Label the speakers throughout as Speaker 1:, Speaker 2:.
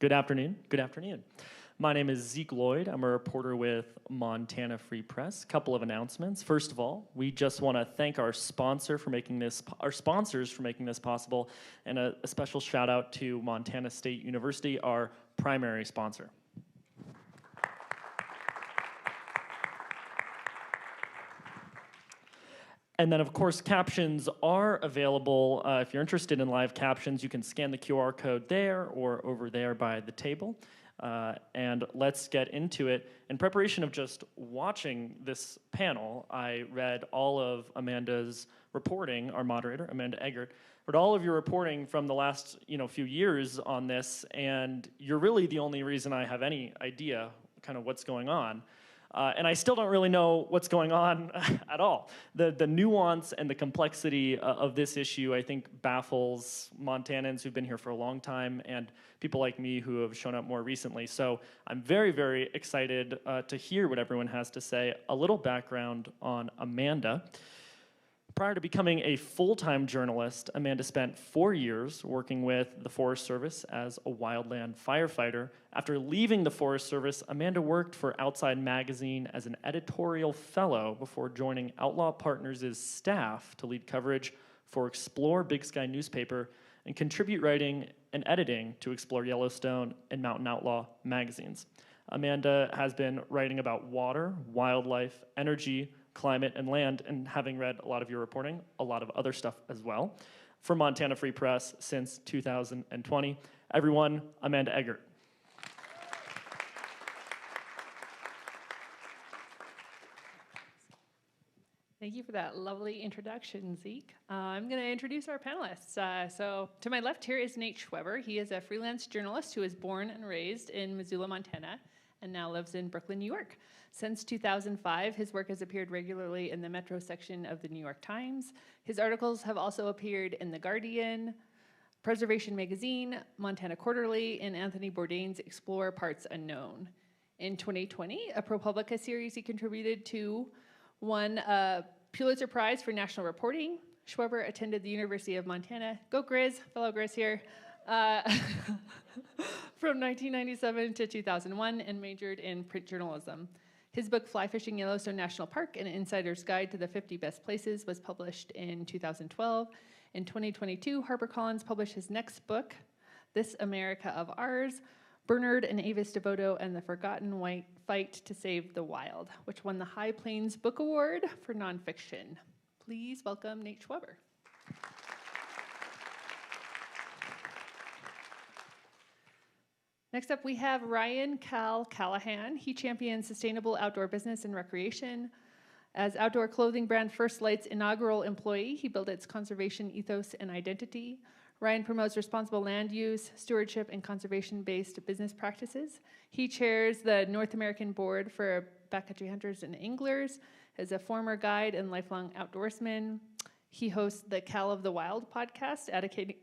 Speaker 1: Good afternoon. Good afternoon. My name is Zeke Lloyd. I'm a reporter with Montana Free Press. Couple of announcements. First of all, we just want to thank our sponsors for making this possible, and a special shout out to Montana State University, our primary sponsor. And then, of course, captions are available. If you're interested in live captions, you can scan the QR code there or over there by the table. And let's get into it. In preparation of just watching this panel, I read all of Amanda's reporting, our moderator, Amanda Eggert, read all of your reporting from the last few years on this, and you're really the only reason I have any idea kind of what's going on. And I still don't really know what's going on at all. The nuance and the complexity of this issue, I think, baffles Montanans who've been here for a long time and people like me who have shown up more recently. So I'm very, very excited to hear what everyone has to say. A little background on Amanda. Prior to becoming a full-time journalist, Amanda spent 4 years working with the Forest Service as a wildland firefighter. After leaving the Forest Service, Amanda worked for Outside Magazine as an editorial fellow before joining Outlaw Partners' staff to lead coverage for Explore Big Sky newspaper and contribute writing and editing to Explore Yellowstone and Mountain Outlaw magazines. Amanda has been writing about water, wildlife, energy, climate, and land, and having read a lot of your reporting, a lot of other stuff as well, for Montana Free Press since 2020. Everyone, Amanda Eggert.
Speaker 2: Thank you for that lovely introduction, Zeke. I'm going to introduce our panelists. So to my left here is Nate Schweber. He is a freelance journalist who was born and raised in Missoula, Montana, and now lives in Brooklyn, New York. Since 2005, his work has appeared regularly in the Metro section of the New York Times. His articles have also appeared in The Guardian, Preservation Magazine, Montana Quarterly, and Anthony Bourdain's Explore Parts Unknown. In 2020, a ProPublica series he contributed to won a Pulitzer Prize for National Reporting. Schweber attended the University of Montana. Go Grizz, fellow Grizz here. From 1997 to 2001 and majored in print journalism. His book, Fly Fishing Yellowstone National Park, An Insider's Guide to the 50 Best Places, was published in 2012. In 2022, HarperCollins published his next book, This America of Ours, Bernard and Avis Devoto and the Forgotten White Fight to Save the Wild, which won the High Plains Book Award for nonfiction. Please welcome Nate Schweber. Next up, we have Ryan Callaghan. He champions sustainable outdoor business and recreation. As outdoor clothing brand First Light's inaugural employee, he built its conservation ethos and identity. Ryan promotes responsible land use, stewardship, and conservation-based business practices. He chairs the North American Board for Backcountry Hunters and Anglers, is a former guide and lifelong outdoorsman. He hosts the Cal of the Wild podcast,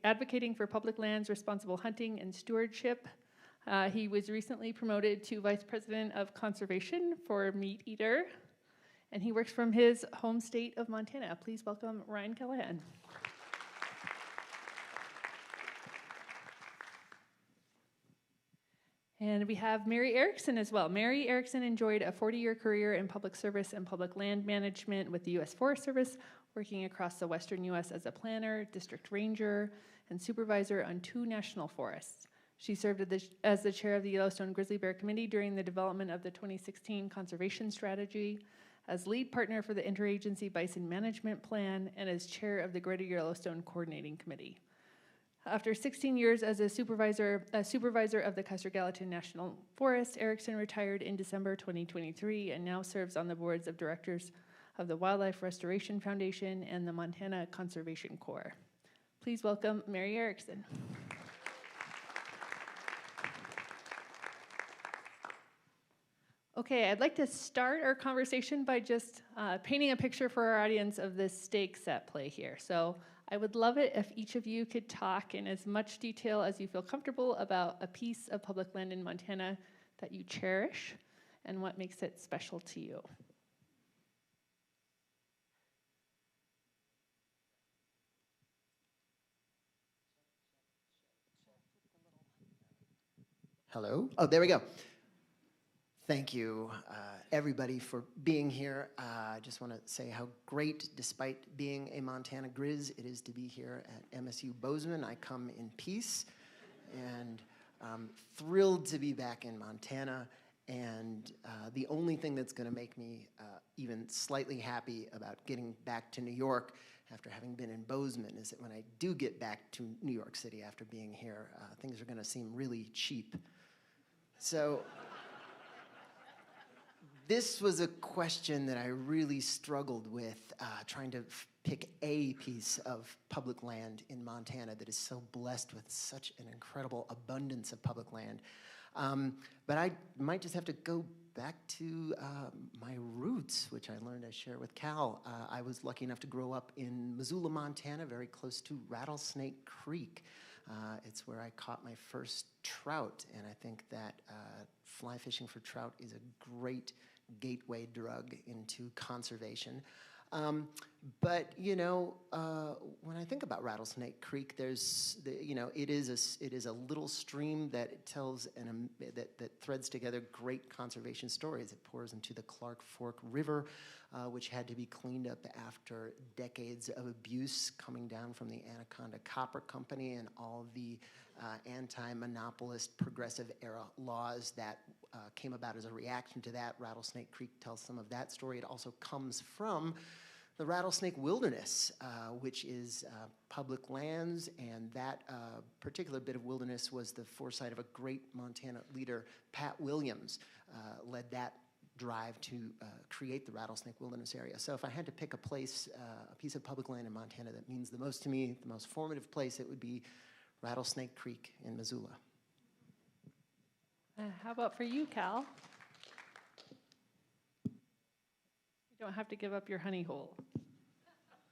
Speaker 2: advocating for public lands, responsible hunting, and stewardship. He was recently promoted to Vice President of Conservation for MeatEater, and he works from his home state of Montana. Please welcome Ryan Callaghan. And we have Mary Erickson as well. Mary Erickson enjoyed a 40-year career in public service and public land management with the U.S. Forest Service, working across the western U.S. as a planner, district ranger, and supervisor on 2 national forests. She served as the chair of the Yellowstone Grizzly Bear Committee during the development of the 2016 conservation strategy, as lead partner for the Interagency Bison Management Plan, and as chair of the Greater Yellowstone Coordinating Committee. After 16 years as a supervisor of the Custer-Gallatin National Forest, Erickson retired in December 2023 and now serves on the boards of directors of the Wildlife Restoration Foundation and the Montana Conservation Corps. Please welcome Mary Erickson. Okay, I'd like to start our conversation by just painting a picture for our audience of this stakes at play here. So I would love it if each of you could talk in as much detail as you feel comfortable about a piece of public land in Montana that you cherish and what makes it special to you.
Speaker 3: Hello? Oh, there we go. Thank you, everybody, for being here. I just want to say how great, despite being a Montana Grizz, it is to be here at MSU Bozeman. I come in peace, and I'm thrilled to be back in Montana. And the only thing that's going to make me even slightly happy about getting back to New York after having been in Bozeman is that when I do get back to New York City after being here, things are going to seem really cheap. So this was a question that I really struggled with, trying to pick a piece of public land in Montana that is so blessed with such an incredible abundance of public land. But I might just have to go back to my roots, which I learned I share with Cal. I was lucky enough to grow up in Missoula, Montana, very close to Rattlesnake Creek. It's where I caught my first trout, and I think that fly fishing for trout is a great gateway drug into conservation. But when I think about Rattlesnake Creek, it is a little stream that tells that threads together great conservation stories. It pours into the Clark Fork River, which had to be cleaned up after decades of abuse coming down from the Anaconda Copper Company and all the anti-monopolist progressive era laws that came about as a reaction to that. Rattlesnake Creek tells some of that story. It also comes from the Rattlesnake Wilderness, which is public lands, and that particular bit of wilderness was the foresight of a great Montana leader, Pat Williams, led that drive to create the Rattlesnake Wilderness area. So if I had to pick a place, a piece of public land in Montana that means the most to me, the most formative place, it would be Rattlesnake Creek in Missoula.
Speaker 2: How about for you, Cal? You don't have to give up your honey hole.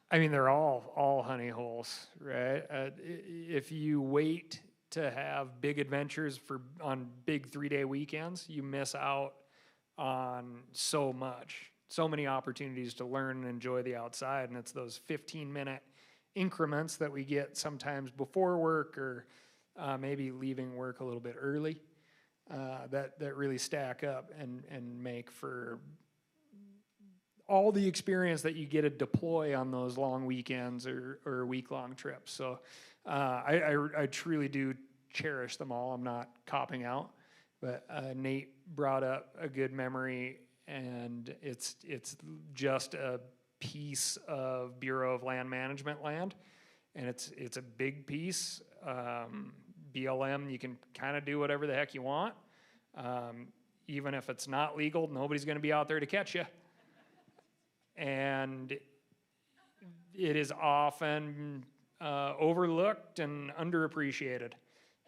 Speaker 4: I mean, they're all honey holes, right? If you wait to have big adventures on big 3-day weekends, you miss out on so much, so many opportunities to learn and enjoy the outside. And it's those 15-minute increments that we get sometimes before work or maybe leaving work a little bit early that really stack up and make for all the experience that you get to deploy on those long weekends or week-long trips. So I truly do cherish them all. I'm not copping out, but Nate brought up a good memory, and it's just a piece of Bureau of Land Management land, and it's a big piece. BLM, you can kind of do whatever the heck you want. Even if it's not legal, nobody's going to be out there to catch you. And it is often overlooked and underappreciated.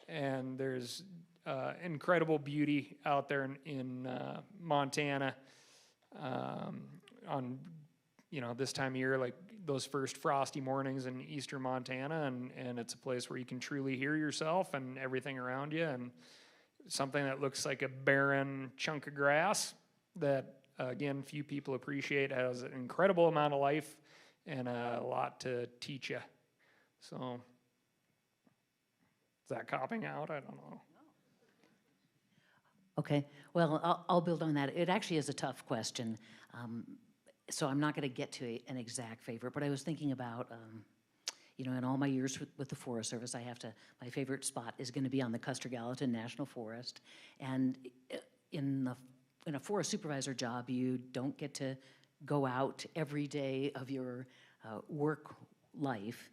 Speaker 4: And there's incredible beauty out there in Montana on this time of year, like those first frosty mornings in eastern Montana, and it's a place where you can truly hear yourself and everything around you, and something that looks like a barren chunk of grass that, again, few people appreciate, has an incredible amount of life and a lot to teach you. So, is that copping out? I don't know.
Speaker 5: Okay, well, I'll build on that. It actually is a tough question, so I'm not going to get to an exact favorite, but I was thinking about, in all my years with the Forest Service, my favorite spot is going to be on the Custer-Gallatin National Forest, and in a forest supervisor job, you don't get to go out every day of your work life,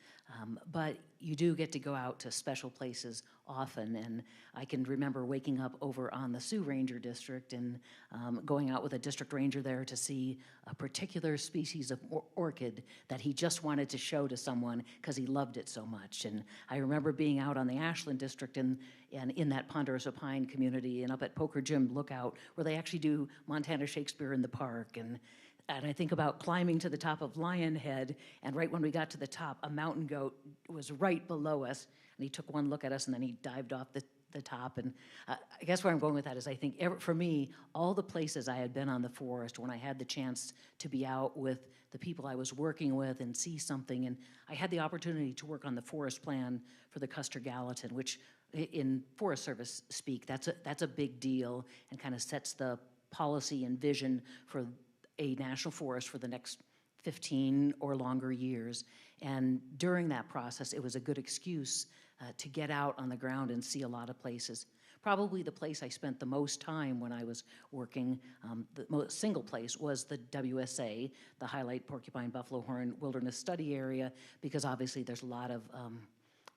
Speaker 5: but you do get to go out to special places often. And I can remember waking up over on the Sioux Ranger District and going out with a district ranger there to see a particular species of orchid that he just wanted to show to someone because he loved it so much. And I remember being out on the Ashland District and in that Ponderosa Pine community and up at Poker Jim Lookout, where they actually do Montana Shakespeare in the park. And I think about climbing to the top of Lion Head, and right when we got to the top, a mountain goat was right below us, and he took one look at us, and then he dived off the the top. And I guess where I'm going with that is I think for me, all the places I had been on the forest, when I had the chance to be out with the people I was working with and see something, and I had the opportunity to work on the forest plan for the Custer Gallatin, which in Forest Service speak, that's a big deal and kind of sets the policy and vision for a national forest for the next 15 or longer years. And during that process, it was a good excuse to get out on the ground and see a lot of places. Probably the place I spent the most time when I was working, the most single place, was the WSA, the Highlight Porcupine Buffalo Horn Wilderness Study Area, because obviously there's a lot of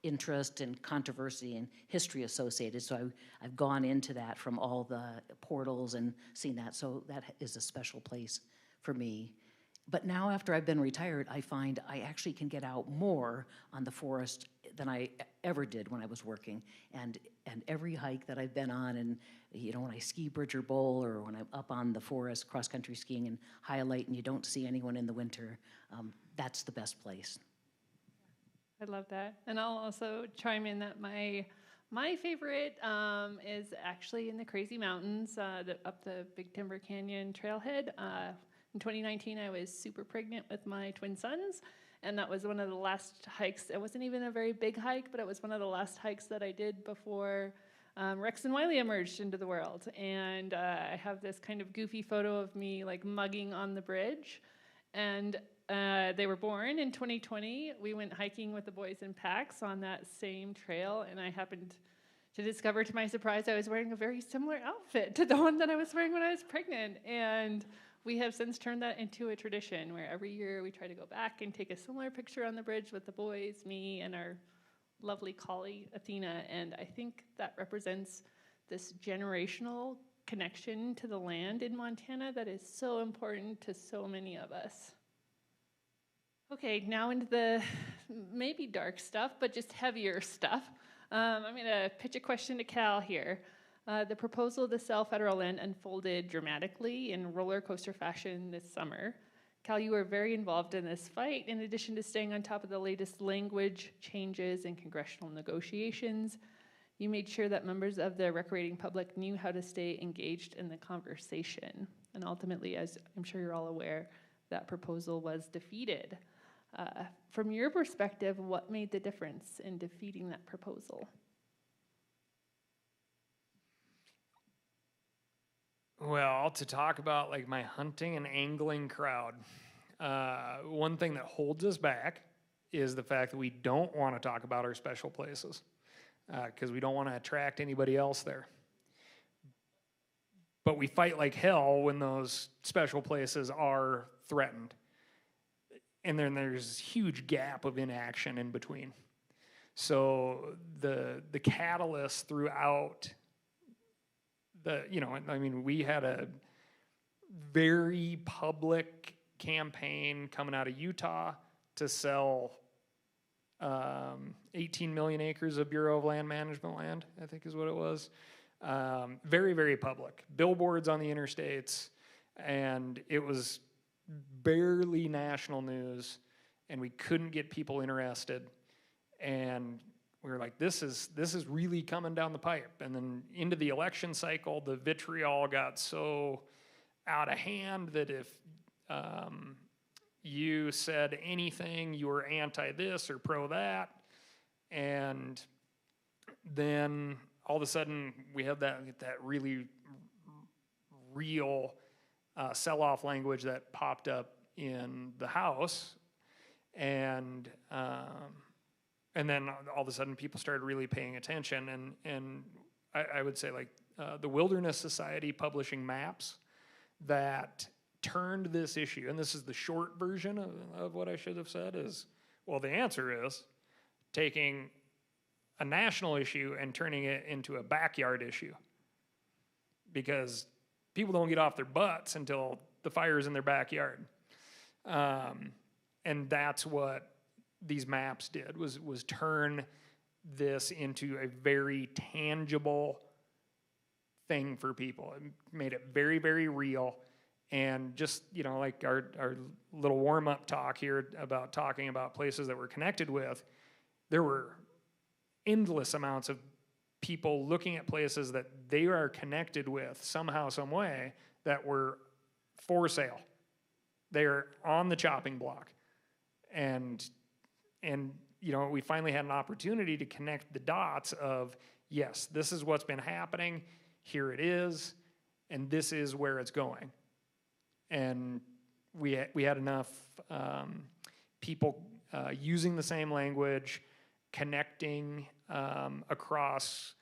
Speaker 5: interest and controversy and history associated. So I've gone into that from all the portals and seen that. So that is a special place for me. But now after I've been retired, I find I actually can get out more on the forest than I ever did when I was working. And every hike that I've been on, and when I ski Bridger Bowl or when I'm up on the forest cross-country skiing and Highlight and you don't see anyone in the winter, that's the best place.
Speaker 2: I love that. And I'll also chime in that my favorite is actually in the Crazy Mountains, up the Big Timber Canyon trailhead. In 2019, I was super pregnant with my twin sons, and that was one of the last hikes. It wasn't even a very big hike, but it was one of the last hikes that I did before Rex and Wiley emerged into the world. And I have this kind of goofy photo of me like mugging on the bridge. And they were born in 2020. We went hiking with the boys in packs on that same trail, and I happened to discover, to my surprise, I was wearing a very similar outfit to the one that I was wearing when I was pregnant. And we have since turned that into a tradition where every year we try to go back and take a similar picture on the bridge with the boys, me, and our lovely collie, Athena. And I think that represents this generational connection to the land in Montana that is so important to so many of us. Okay, now into the maybe dark stuff, but just heavier stuff. I'm going to pitch a question to Cal here. The proposal to sell federal land unfolded dramatically in roller coaster fashion this summer. Cal, you were very involved in this fight, in addition to staying on top of the latest language changes in congressional negotiations. You made sure that members of the recreating public knew how to stay engaged in the conversation. And ultimately, as I'm sure you're all aware, that proposal was defeated. From your perspective, what made the difference in defeating that proposal?
Speaker 4: Well, to talk about like my hunting and angling crowd, one thing that holds us back is the fact that we don't want to talk about our special places because we don't want to attract anybody else there. But we fight like hell when those special places are threatened. And then there's this huge gap of inaction in between. So the catalyst throughout we had a very public campaign coming out of Utah to sell 18 million acres of Bureau of Land Management land, I think is what it was. Very, very public. Billboards on the interstates, and it was barely national news, and we couldn't get people interested. And we were like, this is really coming down the pipe. And then into the election cycle, the vitriol got so out of hand that if you said anything, you were anti this or pro that. And then all of a sudden we had that really real sell-off language that popped up in the House. And then all of a sudden people started really paying attention. And I would say like the Wilderness Society publishing maps that turned this issue, and this is the short version of what I should have said is, well, the answer is taking a national issue and turning it into a backyard issue. Because people don't get off their butts until the fire's in their backyard. And that's what these maps did, was turn this into a very tangible thing for people. It made it very, very real. And just, like our little warm-up talk here about talking about places that we're connected with, there were endless amounts of people looking at places that they are connected with somehow, some way, that were for sale. They are on the chopping block. And you know, we finally had an opportunity to connect the dots of, yes, this is what's been happening, here it is, and this is where it's going. And we had enough people using the same language, connecting across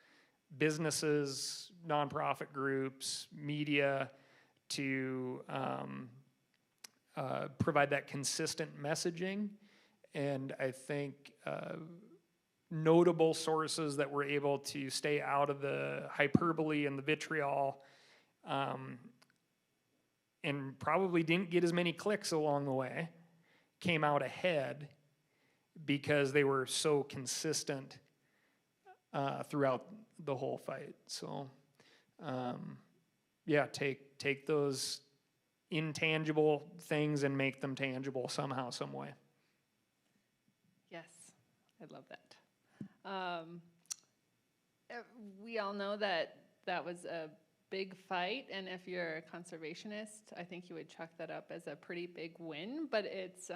Speaker 4: businesses, nonprofit groups, media, to provide that consistent messaging. And I think notable sources that were able to stay out of the hyperbole and the vitriol, and probably didn't get as many clicks along the way, came out ahead because they were so consistent throughout the whole fight. So, yeah, take those intangible things and make them tangible somehow, some way.
Speaker 2: Yes, I love that. We all know that that was a big fight, and if you're a conservationist, I think you would chalk that up as a pretty big win, but it's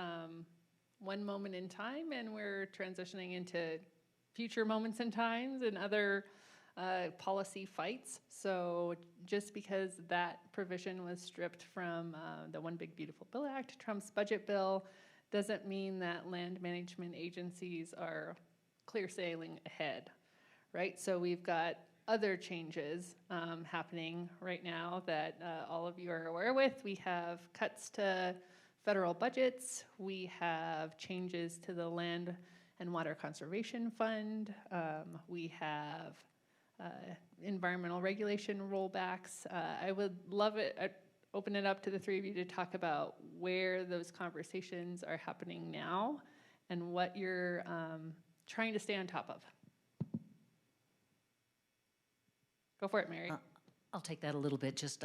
Speaker 2: one moment in time, and we're transitioning into future moments in times and other policy fights. So just because that provision was stripped from the One Big Beautiful Bill Act, Trump's budget bill, doesn't mean that land management agencies are clear sailing ahead, right? So we've got other changes happening right now that all of you are aware with. We have cuts to federal budgets. We have changes to the Land and Water Conservation Fund. We have environmental regulation rollbacks. I would love it. I'd open it up to the three of you to talk about where those conversations are happening now and what you're trying to stay on top of. Go for it, Mary.
Speaker 5: I'll take that a little bit. Just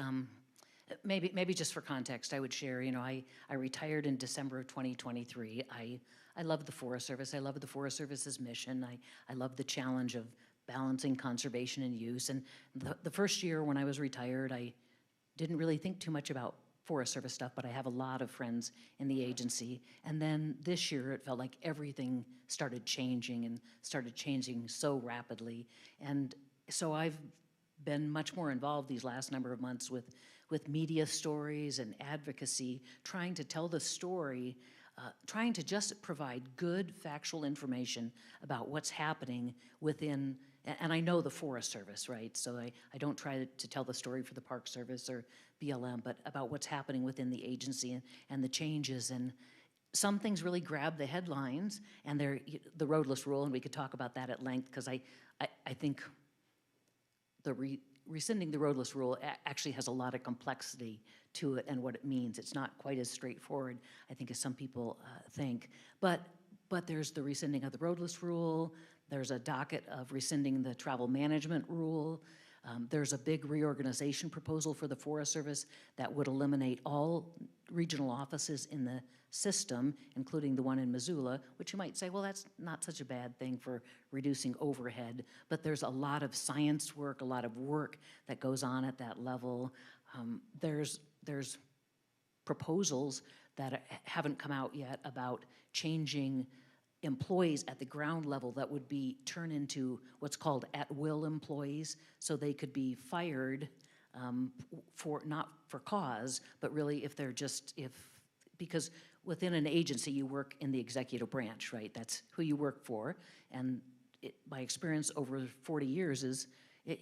Speaker 5: maybe just for context, I would share. You know, I retired in December of 2023. I love the Forest Service. I love the Forest Service's mission. I love the challenge of balancing conservation and use. And the first year when I was retired, I didn't really think too much about Forest Service stuff, but I have a lot of friends in the agency. And then this year, it felt like everything started changing so rapidly. And so I've been much more involved these last number of months with media stories and advocacy, trying to tell the story, trying to just provide good factual information about what's happening within, and I know the Forest Service, right? So I don't try to tell the story for the Park Service or BLM, but about what's happening within the agency and the changes. And some things really grab the headlines, and they're the roadless rule, and we could talk about that at length, because I think rescinding the roadless rule actually has a lot of complexity to it and what it means. It's not quite as straightforward, I think, as some people think. But there's the rescinding of the roadless rule. There's a docket of rescinding the travel management rule. There's a big reorganization proposal for the Forest Service that would eliminate all regional offices in the system, including the one in Missoula, which you might say, well, that's not such a bad thing for reducing overhead. But there's a lot of science work, a lot of work that goes on at that level. There's proposals that haven't come out yet about changing employees at the ground level that would be turned into what's called at-will employees, so they could be fired for not for cause, but really if they're just because within an agency you work in the executive branch, right? That's who you work for, and my experience over 40 years is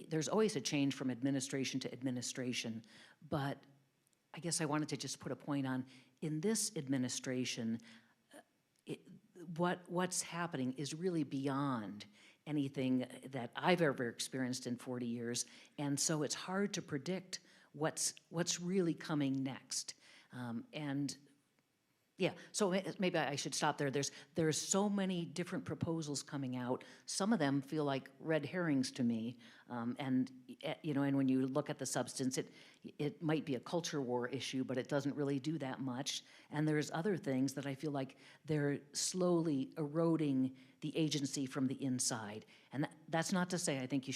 Speaker 5: there's always a change from administration to administration, but I guess I wanted to just put a point on in this administration. What's happening is really beyond anything that I've ever experienced in 40 years, and so it's hard to predict what's really coming next. And Yeah, so maybe I should stop there. There's so many different proposals coming out. Some of them feel like red herrings to me, and and when you look at the substance, it might be a culture war issue, but it doesn't really do that much. And there's other things that I feel like they're slowly eroding the agency from the inside. And that's not to say I think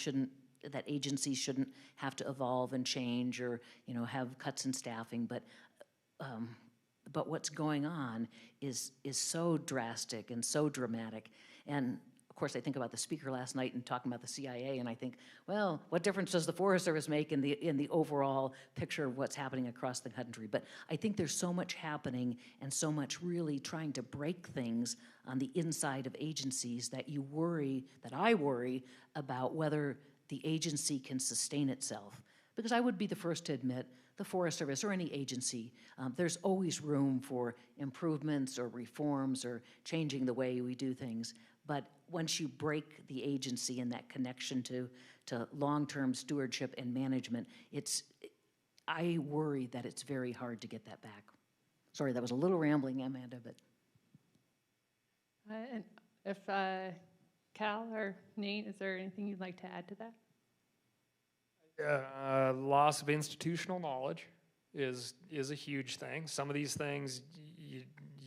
Speaker 5: that agencies shouldn't have to evolve and change or have cuts in staffing, but what's going on is so drastic and so dramatic. And of course, I think about the speaker last night and talking about the CIA, and I think, well, what difference does the Forest Service make in the overall picture of what's happening across the country? But I think there's so much happening and so much really trying to break things on the inside of agencies that I worry about whether the agency can sustain itself. Because I would be the first to admit the Forest Service or any agency, there's always room for improvements or reforms or changing the way we do things. But once you break the agency and that connection to long-term stewardship and management, I worry that it's very hard to get that back. Sorry, that was a little rambling, Amanda, but.
Speaker 2: And if Cal or Nate, is there anything you'd like to add to that?
Speaker 4: Loss of institutional knowledge is a huge thing. Some of these things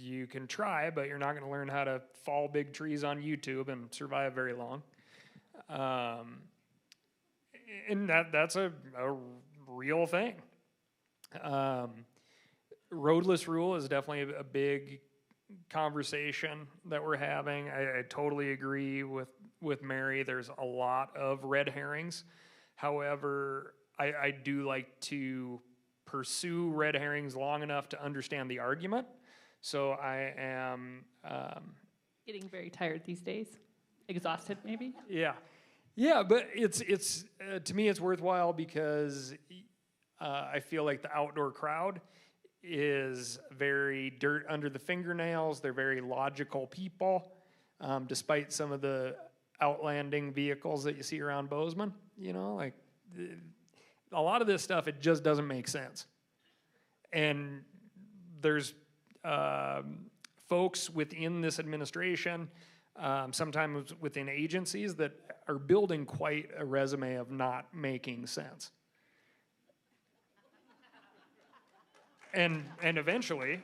Speaker 4: you can try, but you're not going to learn how to fall big trees on YouTube and survive very long. And that's a real thing. Roadless rule is definitely a big conversation that we're having. I totally agree with Mary. There's a lot of red herrings. However, I do like to pursue red herrings long enough to understand the argument. So I am
Speaker 2: Getting very tired these days, exhausted maybe.
Speaker 4: Yeah, but it's to me it's worthwhile because I feel like the outdoor crowd is very dirt under the fingernails. They're very logical people, despite some of the outlanding vehicles that you see around Bozeman. Like a lot of this stuff, it just doesn't make sense. And there's folks within this administration, sometimes within agencies, that are building quite a resume of not making sense. And eventually,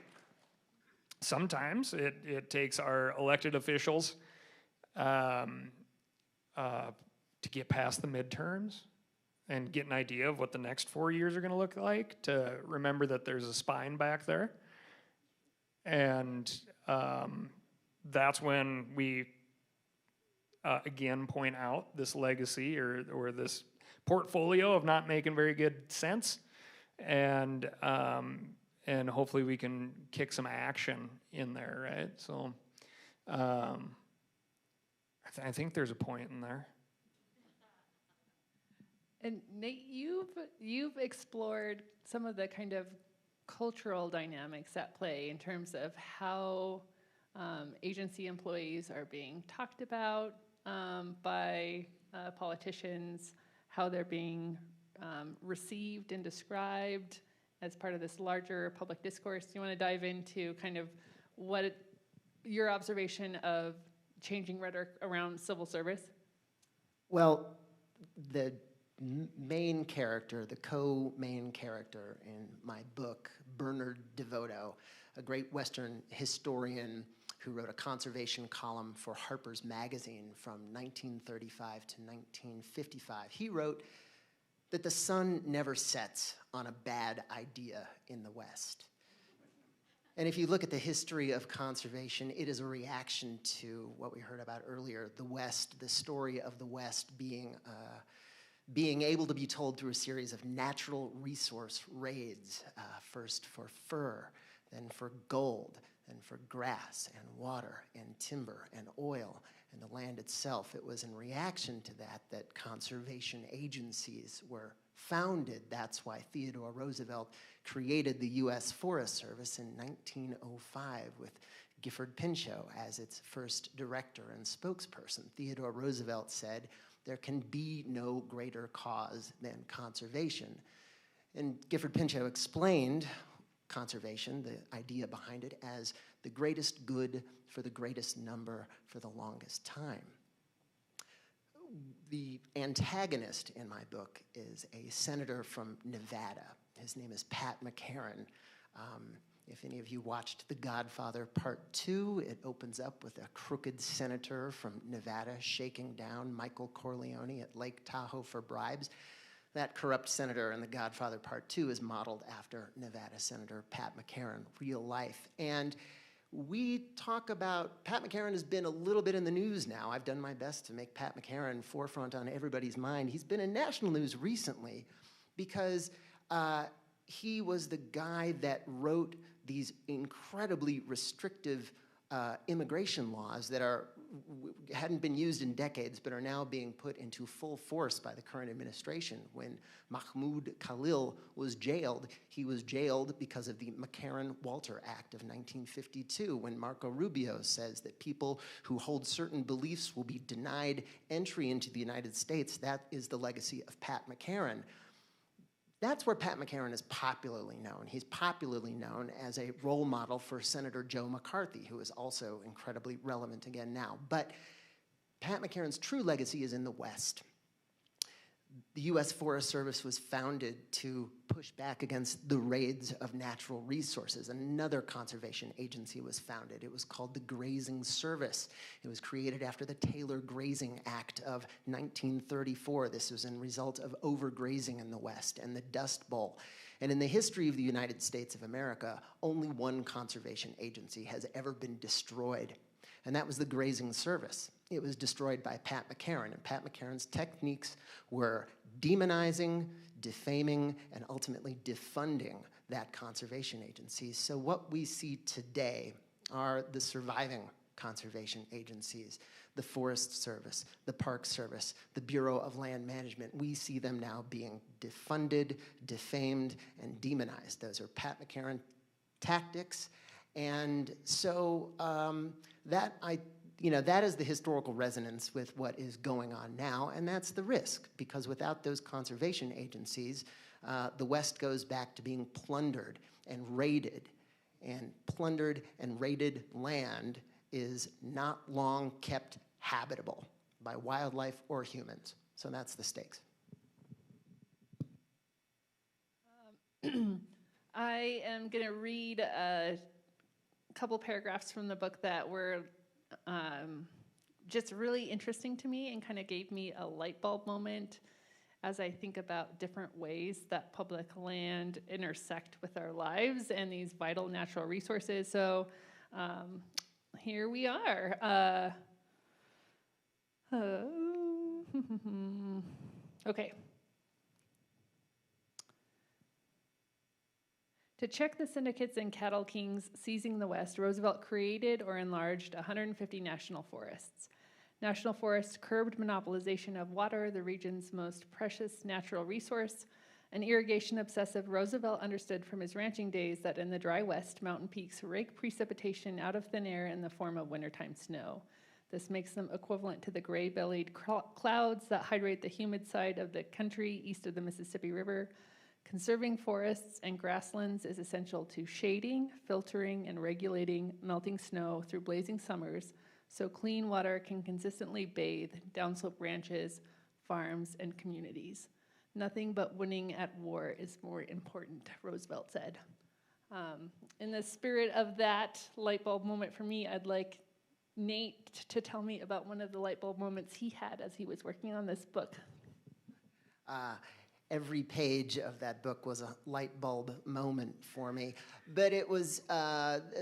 Speaker 4: sometimes it takes our elected officials to get past the midterms and get an idea of what the next 4 years are going to look like, to remember that there's a spine back there. And that's when we, again, point out this legacy or this portfolio of not making very good sense. And hopefully we can kick some action in there, right? So I think there's a point in there.
Speaker 2: And Nate, you've explored some of the kind of cultural dynamics at play in terms of how agency employees are being talked about by politicians, how they're being received and described as part of this larger public discourse. Do you want to dive into kind of your observation of changing rhetoric around civil service?
Speaker 3: Well, the main character, the co-main character in my book, Bernard DeVoto, a great Western historian who wrote a conservation column for Harper's Magazine from 1935 to 1955. He wrote that the sun never sets on a bad idea in the West. And if you look at the history of conservation, it is a reaction to what we heard about earlier, the West, the story of the West being able to be told through a series of natural resource raids, first for fur, then for gold, then for grass and water and timber and oil and the land itself. It was in reaction to that conservation agencies were founded. That's why Theodore Roosevelt created the U.S. Forest Service in 1905 with Gifford Pinchot as its first director and spokesperson. Theodore Roosevelt said, "There can be no greater cause than conservation." And Gifford Pinchot explained conservation, the idea behind it, as the greatest good for the greatest number for the longest time. The antagonist in my book is a senator from Nevada. His name is Pat McCarran. If any of you watched The Godfather Part 2, it opens up with a crooked senator from Nevada shaking down Michael Corleone at Lake Tahoe for bribes. That corrupt senator in The Godfather Part 2 is modeled after Nevada Senator Pat McCarran, real life. And we talk about, Pat McCarran has been a little bit in the news now. I've done my best to make Pat McCarran forefront on everybody's mind. He's been in national news recently because he was the guy that wrote these incredibly restrictive immigration laws that hadn't been used in decades but are now being put into full force by the current administration. When Mahmoud Khalil was jailed, he was jailed because of the McCarran-Walter Act of 1952, when Marco Rubio says that people who hold certain beliefs will be denied entry into the United States. That is the legacy of Pat McCarran. That's where Pat McCarran is popularly known. He's popularly known as a role model for Senator Joe McCarthy, who is also incredibly relevant again now. But Pat McCarran's true legacy is in the West. The U.S. Forest Service was founded to push back against the raids of natural resources. Another conservation agency was founded. It was called the Grazing Service. It was created after the Taylor Grazing Act of 1934. This was a result of overgrazing in the West and the Dust Bowl. And in the history of the United States of America, only one conservation agency has ever been destroyed, and that was the Grazing Service. It was destroyed by Pat McCarran, and Pat McCarran's techniques were demonizing, defaming, and ultimately defunding that conservation agency. So what we see today are the surviving conservation agencies, the Forest Service, the Park Service, the Bureau of Land Management. We see them now being defunded, defamed, and demonized. Those are Pat McCarran tactics. And so that is the historical resonance with what is going on now, and that's the risk, because without those conservation agencies, the West goes back to being plundered and raided. And plundered and raided land is not long kept habitable by wildlife or humans. So that's the stakes.
Speaker 2: I am going to read a couple paragraphs from the book that were just really interesting to me and kind of gave me a light bulb moment as I think about different ways that public land intersect with our lives and these vital natural resources. So here we are. Okay. To check the syndicates and cattle kings seizing the West, Roosevelt created or enlarged 150 national forests. National forests curbed monopolization of water, the region's most precious natural resource. An irrigation-obsessive Roosevelt understood from his ranching days that in the dry West, mountain peaks rake precipitation out of thin air in the form of wintertime snow. This makes them equivalent to the gray-bellied clouds that hydrate the humid side of the country east of the Mississippi River. Conserving forests and grasslands is essential to shading, filtering, and regulating melting snow through blazing summers so clean water can consistently bathe downslope ranches, farms, and communities. Nothing but winning at war is more important, Roosevelt said. In the spirit of that light bulb moment for me, I'd like Nate to tell me about one of the light bulb moments he had as he was working on this book.
Speaker 3: Every page of that book was a light bulb moment for me, but it was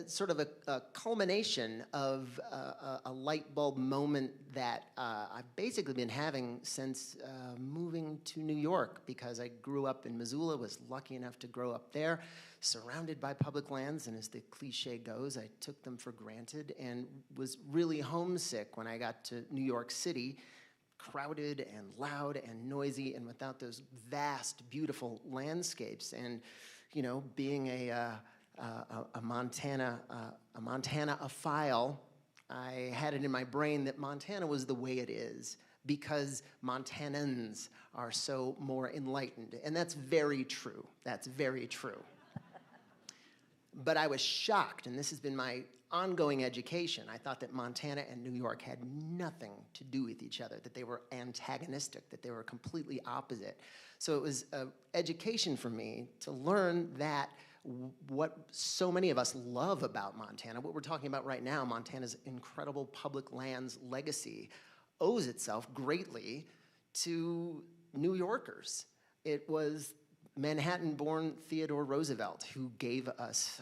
Speaker 3: sort of a culmination of a light bulb moment that I've basically been having since moving to New York, because I grew up in Missoula, was lucky enough to grow up there, surrounded by public lands, and as the cliche goes, I took them for granted and was really homesick when I got to New York City. Crowded and loud and noisy, and without those vast, beautiful landscapes. And being a Montana-ophile, I had it in my brain that Montana was the way it is because Montanans are so more enlightened, and that's very true. That's very true. But I was shocked, and this has been my ongoing education. I thought that Montana and New York had nothing to do with each other, that they were antagonistic, that they were completely opposite. So it was education for me to learn that what so many of us love about Montana, what we're talking about right now, Montana's incredible public lands legacy, owes itself greatly to New Yorkers. It was Manhattan-born Theodore Roosevelt who gave us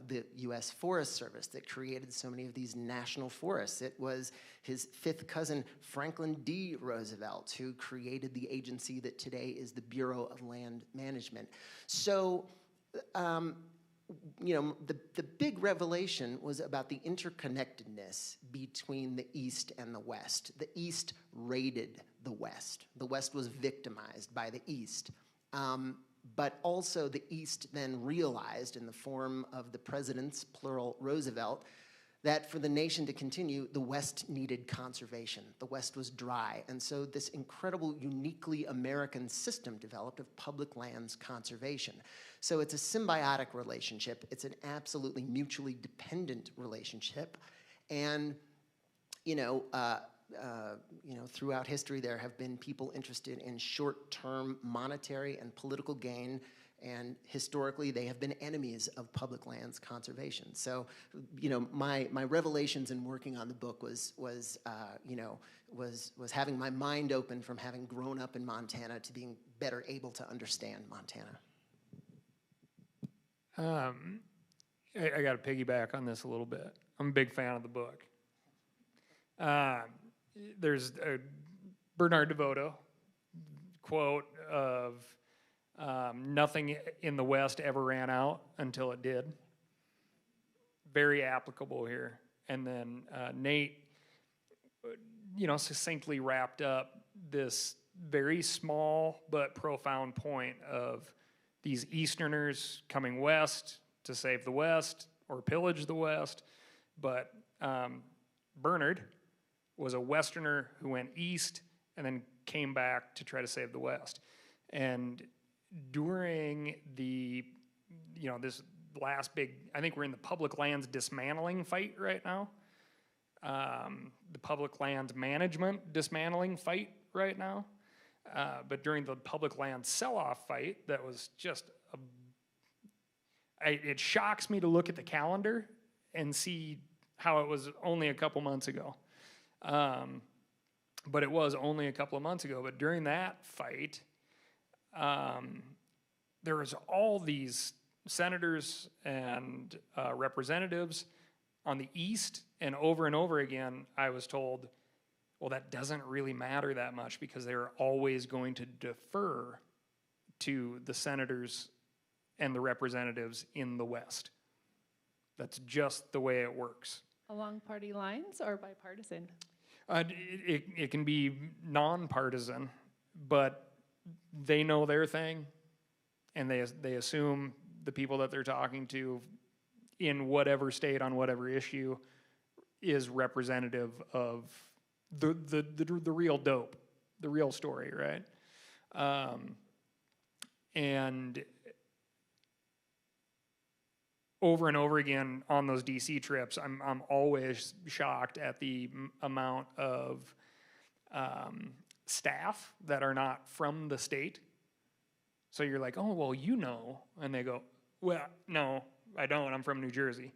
Speaker 3: the U.S. Forest Service that created so many of these national forests. It was his fifth cousin, Franklin D. Roosevelt, who created the agency that today is the Bureau of Land Management. So, you know, the big revelation was about the interconnectedness between the East and the West. The East raided the West. The West was victimized by the East. But also the East then realized in the form of the presidents, plural Roosevelt, that for the nation to continue, the West needed conservation. The West was dry. And so this incredible, uniquely American system developed of public lands conservation. So it's a symbiotic relationship. It's an absolutely mutually dependent relationship. And, throughout history, there have been people interested in short-term monetary and political gain, and historically, they have been enemies of public lands conservation. So, my revelations in working on the book was having my mind open from having grown up in Montana to being better able to understand Montana.
Speaker 4: I got to piggyback on this a little bit. I'm a big fan of the book. There's a Bernard DeVoto quote of nothing in the West ever ran out until it did. Very applicable here. And then Nate, succinctly wrapped up this very small but profound point of these Easterners coming west to save the West or pillage the West. But Bernard was a Westerner who went east and then came back to try to save the West. And during the, this last big, I think we're in the public lands dismantling fight right now. The public lands management dismantling fight right now. But during the public land sell-off fight, that was just, it shocks me to look at the calendar and see how it was only a couple months ago. But it was only a couple of months ago. But during that fight, there was all these senators and representatives on the East, and over again, I was told, well, that doesn't really matter that much because they're always going to defer to the senators and the representatives in the West. That's just the way it works.
Speaker 2: Along party lines or bipartisan?
Speaker 4: It can be nonpartisan, but they know their thing, and they assume the people that they're talking to in whatever state on whatever issue is representative of the real dope, the real story, right? And over and over again on those DC trips, I'm always shocked at the amount of staff that are not from the state. So you're like, oh, well, and they go, well, no, I don't. I'm from New Jersey.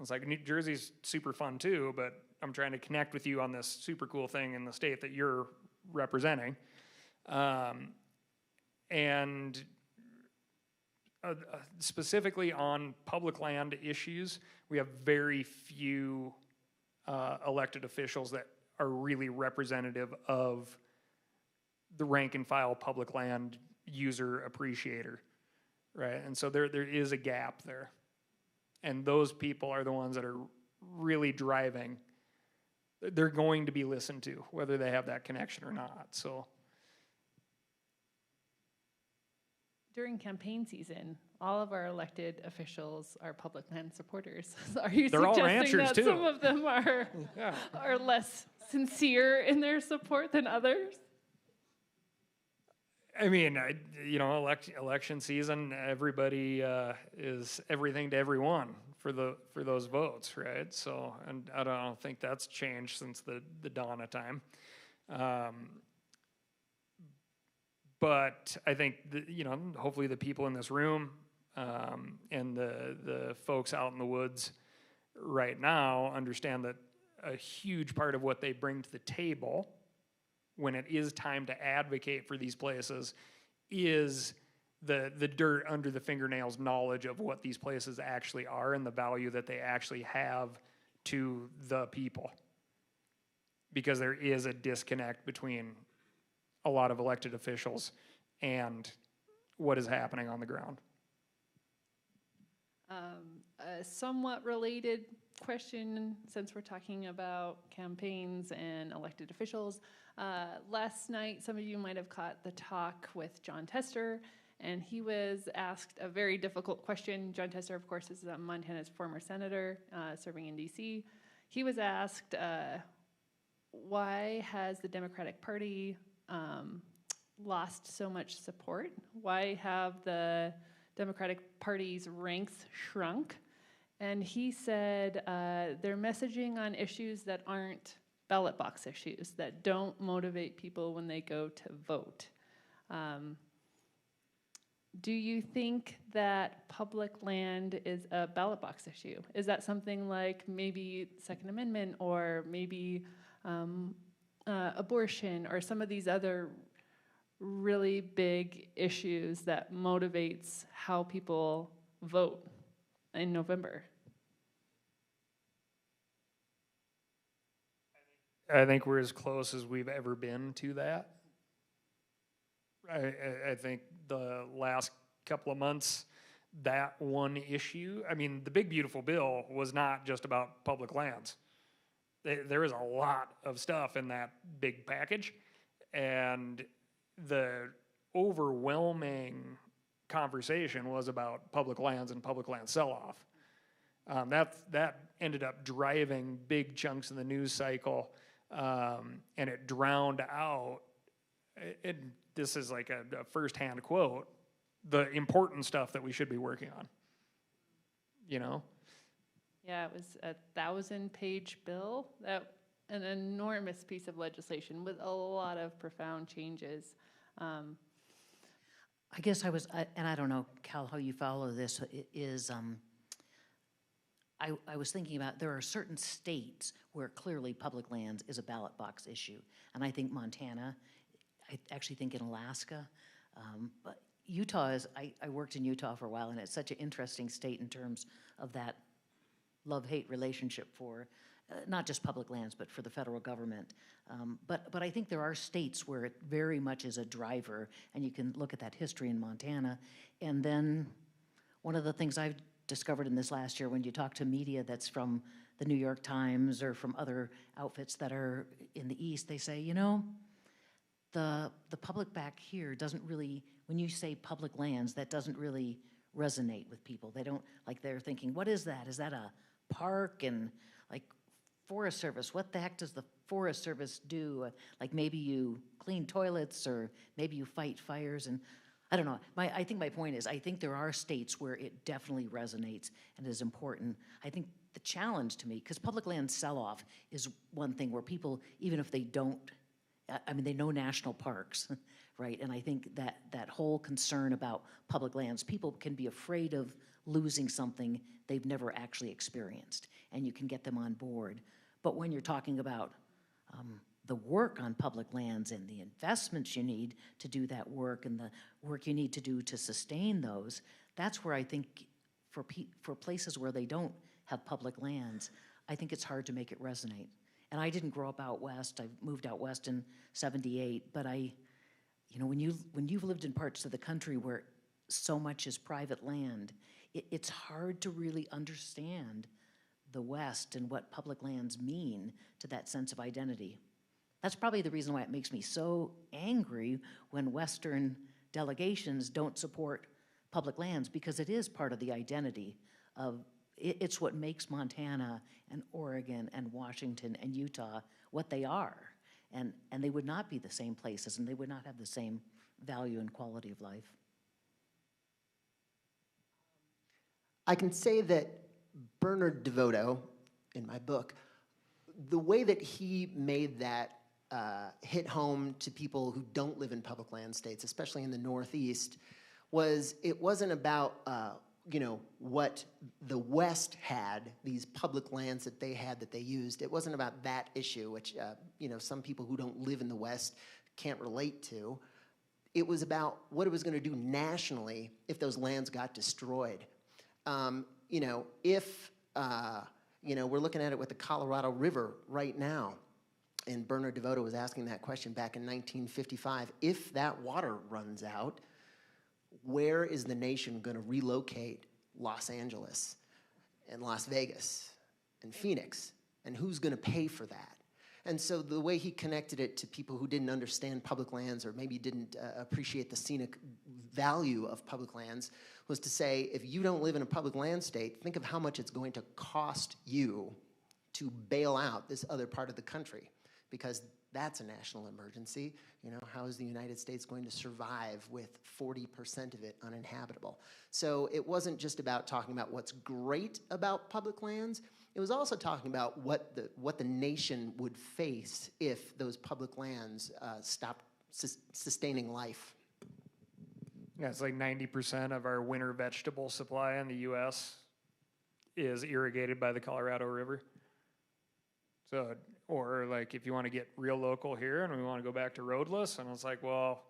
Speaker 4: It's like, New Jersey's super fun too, but I'm trying to connect with you on this super cool thing in the state that you're representing. And specifically on public land issues, we have very few elected officials that are really representative of the rank and file public land user appreciator, right? And so there is a gap there. And those people are the ones that are really driving. They're going to be listened to, whether they have that connection or not. So
Speaker 2: during campaign season, all of our elected officials are public land supporters. So are you
Speaker 4: They're all
Speaker 2: suggesting
Speaker 4: ranchers,
Speaker 2: that
Speaker 4: too.
Speaker 2: some of them are less sincere in their support than others?
Speaker 4: I mean, election season, everybody is everything to everyone for those votes, right? So, and I don't think that's changed since the dawn of time. But I think hopefully the people in this room and the folks out in the woods right now understand that a huge part of what they bring to the table when it is time to advocate for these places is the dirt under the fingernails knowledge of what these places actually are and the value that they actually have to the people. Because there is a disconnect between a lot of elected officials and what is happening on the ground.
Speaker 2: A somewhat related question, since we're talking about campaigns and elected officials. Last night, some of you might have caught the talk with John Tester, and he was asked a very difficult question. John Tester, of course, is Montana's former senator serving in D.C. He was asked, why has the Democratic Party lost so much support? Why have the Democratic Party's ranks shrunk? And he said they're messaging on issues that aren't ballot box issues, that don't motivate people when they go to vote. Do you think that public land is a ballot box issue? Is that something like maybe Second Amendment or maybe abortion or some of these other really big issues that motivates how people vote in November?
Speaker 4: I think we're as close as we've ever been to that. I think the last couple of months, that one issue, I mean, the big beautiful bill was not just about public lands. There is a lot of stuff in that big package, and the overwhelming conversation was about public lands and public land sell-off. That ended up driving big chunks of the news cycle, and it drowned out, this is like a first-hand quote, the important stuff that we should be working on,
Speaker 2: Yeah, it was a 1,000-page bill, an enormous piece of legislation with a lot of profound changes.
Speaker 5: I guess and I don't know, Cal, how you follow this, I was thinking about there are certain states where clearly public lands is a ballot box issue. And I think Montana, I actually think in Alaska, but Utah is, I worked in Utah for a while, and it's such an interesting state in terms of that love-hate relationship for not just public lands, but for the federal government. But I think there are states where it very much is a driver, and you can look at that history in Montana. And then one of the things I've discovered in this last year, when you talk to media that's from the New York Times or from other outfits that are in the East, they say, the public back here doesn't really, when you say public lands, that doesn't really resonate with people. They don't, they're thinking, what is that? Is that a park? And Forest Service, what the heck does the Forest Service do? Maybe you clean toilets or maybe you fight fires, and I don't know. I think my point is, I think there are states where it definitely resonates and is important. I think the challenge to me, because public land sell-off is one thing where people, even if they don't, they know national parks, right? And I think that whole concern about public lands, people can be afraid of losing something they've never actually experienced, and you can get them on board. But when you're talking about the work on public lands and the investments you need to do that work and the work you need to do to sustain those, that's where I think for places where they don't have public lands, I think it's hard to make it resonate. And I didn't grow up out west. I moved out west in '78, but when you've lived in parts of the country where so much is private land, it's hard to really understand the West and what public lands mean to that sense of identity. That's probably the reason why it makes me so angry when Western delegations don't support public lands, because it is part of the identity of, it's what makes Montana and Oregon and Washington and Utah what they are. And they would not be the same places, and they would not have the same value and quality of life.
Speaker 3: I can say that Bernard DeVoto, in my book, the way that he made that hit home to people who don't live in public land states, especially in the Northeast, was it wasn't about what the West had, these public lands that they had that they used. It wasn't about that issue, which some people who don't live in the West can't relate to. It was about what it was going to do nationally if those lands got destroyed. If we're looking at it with the Colorado River right now, and Bernard DeVoto was asking that question back in 1955, if that water runs out, where is the nation going to relocate Los Angeles and Las Vegas and Phoenix? And who's going to pay for that? And so the way he connected it to people who didn't understand public lands or maybe didn't appreciate the scenic value of public lands was to say, if you don't live in a public land state, think of how much it's going to cost you to bail out this other part of the country, because that's a national emergency. How is the United States going to survive with 40% of it uninhabitable? So it wasn't just about talking about what's great about public lands. It was also talking about what the nation would face if those public lands stopped sustaining life.
Speaker 4: Yeah, it's like 90% of our winter vegetable supply in the U.S. is irrigated by the Colorado River. So, or like if you want to get real local here and we want to go back to roadless, and it's like, well,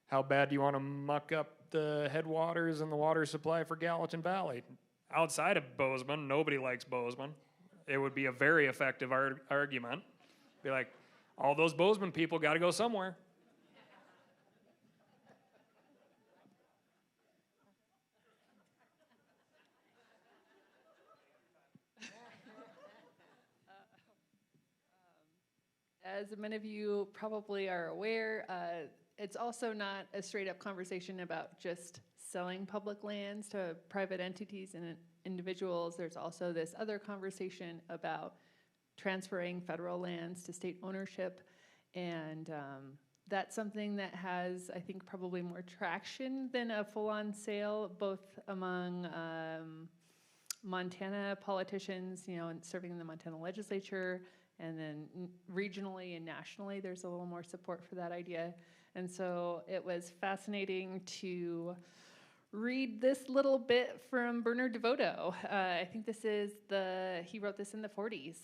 Speaker 4: how bad do you want to muck up the headwaters and the water supply for Gallatin Valley? Outside of Bozeman, nobody likes Bozeman. It would be a very effective argument. Be like, all those Bozeman people got to go somewhere.
Speaker 2: As many of you probably are aware, it's also not a straight up conversation about just selling public lands to private entities and individuals. There's also this other conversation about transferring federal lands to state ownership. And that's something that has, I think, probably more traction than a full-on sale, both among Montana politicians, and serving in the Montana legislature, and then regionally and nationally, there's a little more support for that idea. And so it was fascinating to read this little bit from Bernard DeVoto. I think he wrote this in the 40s.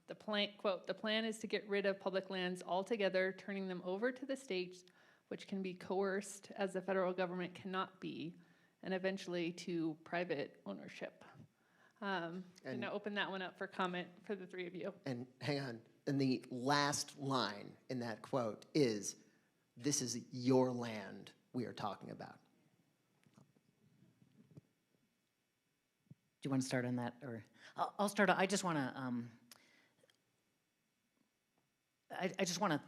Speaker 2: The plan, quote, "The plan is to get rid of public lands altogether, turning them over to the states, which can be coerced as the federal government cannot be, and eventually to private ownership." I'm going to open that one up for comment for the three of you.
Speaker 3: And hang on, and the last line in that quote is, "This is your land we are talking about."
Speaker 5: Do you want to start on that, or I'll start? I just want to. I just want to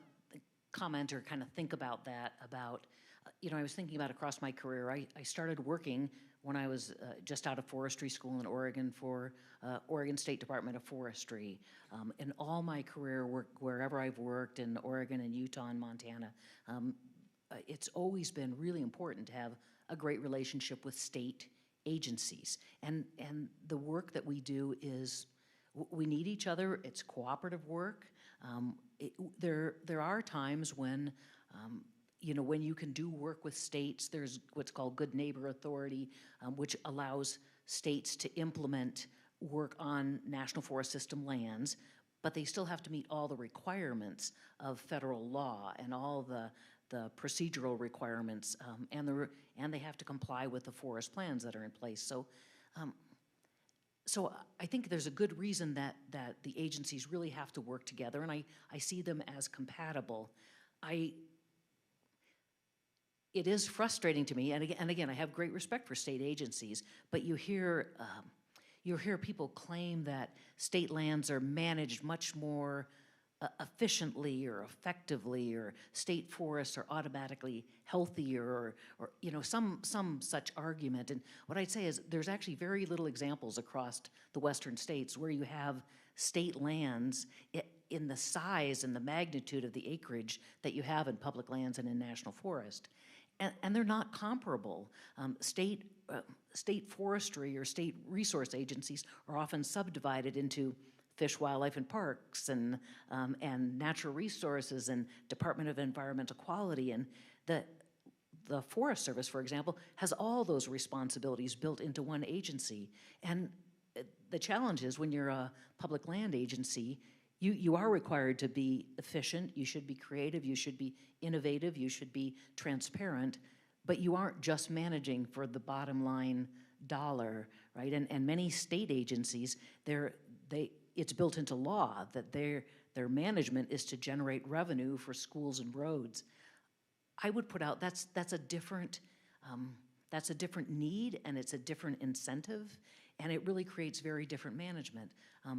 Speaker 5: comment or kind of think about that. I was thinking about across my career. I started working when I was just out of forestry school in Oregon for Oregon State Department of Forestry. In all my career, wherever I've worked in Oregon and Utah and Montana, it's always been really important to have a great relationship with state agencies. And the work that we do is, we need each other. It's cooperative work. There are times when when you can do work with states, there's what's called good neighbor authority, which allows states to implement work on National Forest System lands, but they still have to meet all the requirements of federal law and all the procedural requirements, and they have to comply with the forest plans that are in place. So I think there's a good reason that the agencies really have to work together, and I see them as compatible. It is frustrating to me, and again, I have great respect for state agencies, but you hear people claim that state lands are managed much more efficiently or effectively, or state forests are automatically healthier, or some such argument. And what I'd say is there's actually very little examples across the western states where you have state lands in the size and the magnitude of the acreage that you have in public lands and in national forest. And they're not comparable. State forestry or state resource agencies are often subdivided into fish, wildlife, and parks, and natural resources, and Department of Environmental Quality. And the Forest Service, for example, has all those responsibilities built into one agency. And the challenge is when you're a public land agency, you are required to be efficient, you should be creative, you should be innovative, you should be transparent, but you aren't just managing for the bottom line dollar, right? And many state agencies, it's built into law that their management is to generate revenue for schools and roads. I would put out that's a different need, and it's a different incentive, and it really creates very different management.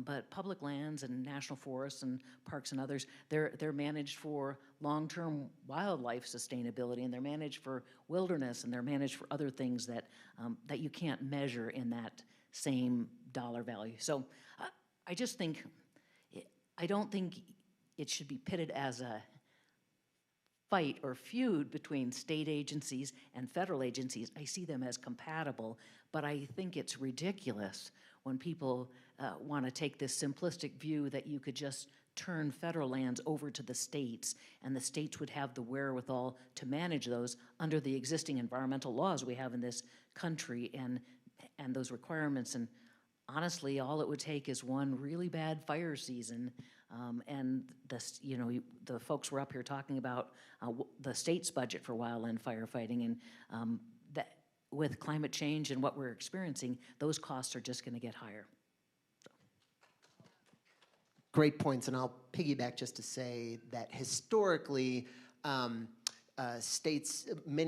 Speaker 5: But public lands and national forests and parks and others, they're managed for long-term wildlife sustainability, and they're managed for wilderness, and they're managed for other things that you can't measure in that same dollar value. So I just think, I don't think it should be pitted as a fight or feud between state agencies and federal agencies. I see them as compatible, but I think it's ridiculous when people want to take this simplistic view that you could just turn federal lands over to the states, and the states would have the wherewithal to manage those under the existing environmental laws we have in this country, and those requirements. And honestly, all it would take is one really bad fire season, and the folks were up here talking about the state's budget for wildland firefighting, and that with climate change and what we're experiencing, those costs are just going to get higher.
Speaker 3: Great points, and I'll piggyback just to say that historically, many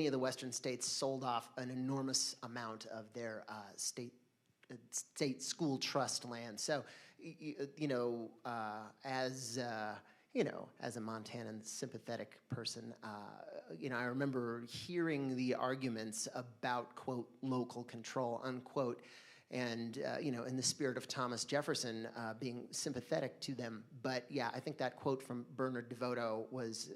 Speaker 3: of the Western states sold off an enormous amount of their state school trust land. So, as a Montanan sympathetic person, I remember hearing the arguments about, quote, local control, unquote, and, in the spirit of Thomas Jefferson, being sympathetic to them. But yeah, I think that quote from Bernard DeVoto was,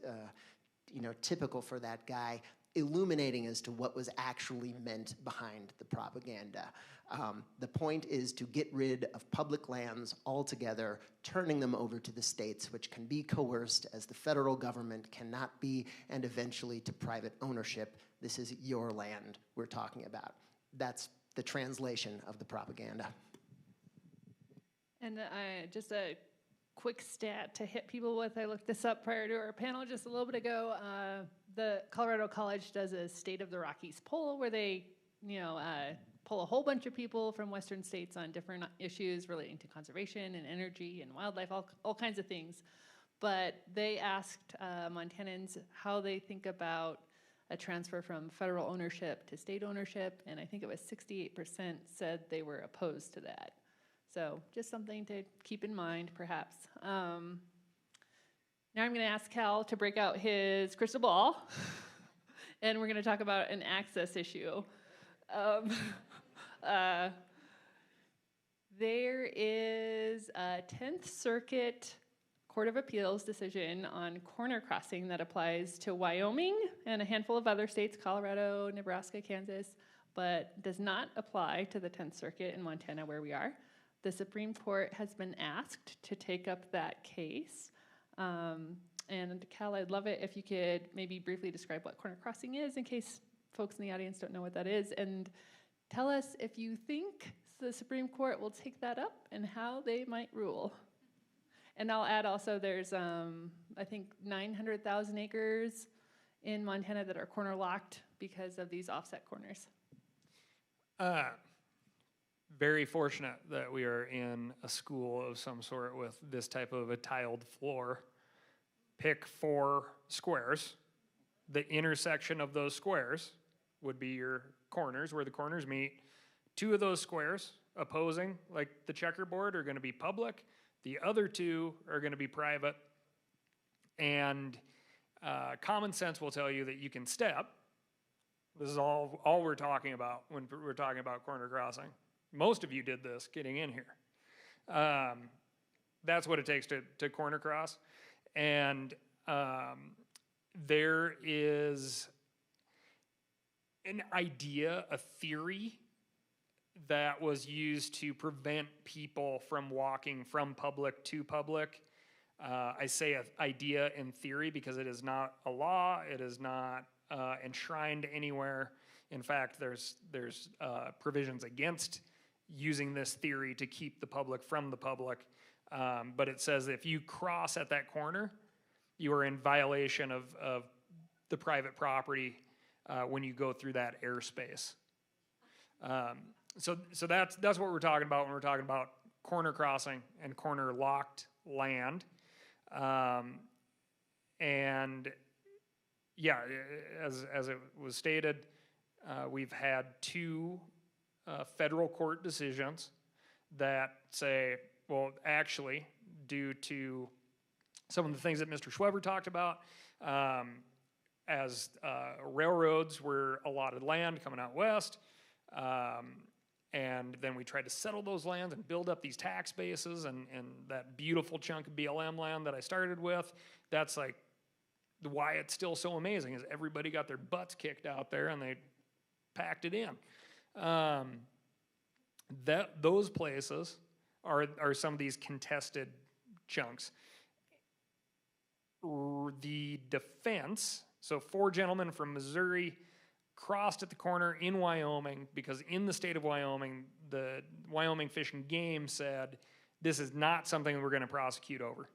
Speaker 3: typical for that guy, illuminating as to what was actually meant behind the propaganda. The point is to get rid of public lands altogether, turning them over to the states, which can be coerced as the federal government cannot be, and eventually to private ownership. This is your land we're talking about. That's the translation of the propaganda.
Speaker 2: And just a quick stat to hit people with. I looked this up prior to our panel just a little bit ago. The Colorado College does a State of the Rockies poll where they, poll a whole bunch of people from Western states on different issues relating to conservation and energy and wildlife, all kinds of things. But they asked Montanans how they think about a transfer from federal ownership to state ownership, and I think it was 68% said they were opposed to that. So just something to keep in mind, perhaps. Now I'm going to ask Cal to break out his crystal ball, and we're going to talk about an access issue. There is a 10th Circuit Court of Appeals decision on corner crossing that applies to Wyoming and a handful of other states, Colorado, Nebraska, Kansas, but does not apply to the 10th Circuit in Montana where we are. The Supreme Court has been asked to take up that case. And Cal, I'd love it if you could maybe briefly describe what corner crossing is in case folks in the audience don't know what that is, and tell us if you think the Supreme Court will take that up and how they might rule. And I'll add also there's, I think, 900,000 acres in Montana that are corner locked because of these offset corners.
Speaker 4: Very fortunate that we are in a school of some sort with this type of a tiled floor. Pick 4 squares. The intersection of those squares would be your corners, where the corners meet. 2 of those squares opposing, like the checkerboard, are going to be public. The other 2 are going to be private. And common sense will tell you that you can step. This is all we're talking about when we're talking about corner crossing. Most of you did this getting in here. That's what it takes to corner cross. And there is an idea, a theory that was used to prevent people from walking from public to public. I say an idea in theory because it is not a law. It is not enshrined anywhere. In fact, there's provisions against using this theory to keep the public from the public. But it says if you cross at that corner, you are in violation of the private property when you go through that airspace. So that's what we're talking about when we're talking about corner crossing and corner locked land. And yeah, as it was stated, we've had 2 federal court decisions that say, well, actually, due to some of the things that Mr. Schweber talked about, as railroads were allotted land coming out west, and then we tried to settle those lands and build up these tax bases and that beautiful chunk of BLM land that I started with. That's like why it's still so amazing is everybody got their butts kicked out there and they packed it in. Those places are some of these contested chunks. The defense, so 4 gentlemen from Missouri crossed at the corner in Wyoming because in the state of Wyoming, the Wyoming Fish and Game said, this is not something we're going to prosecute over.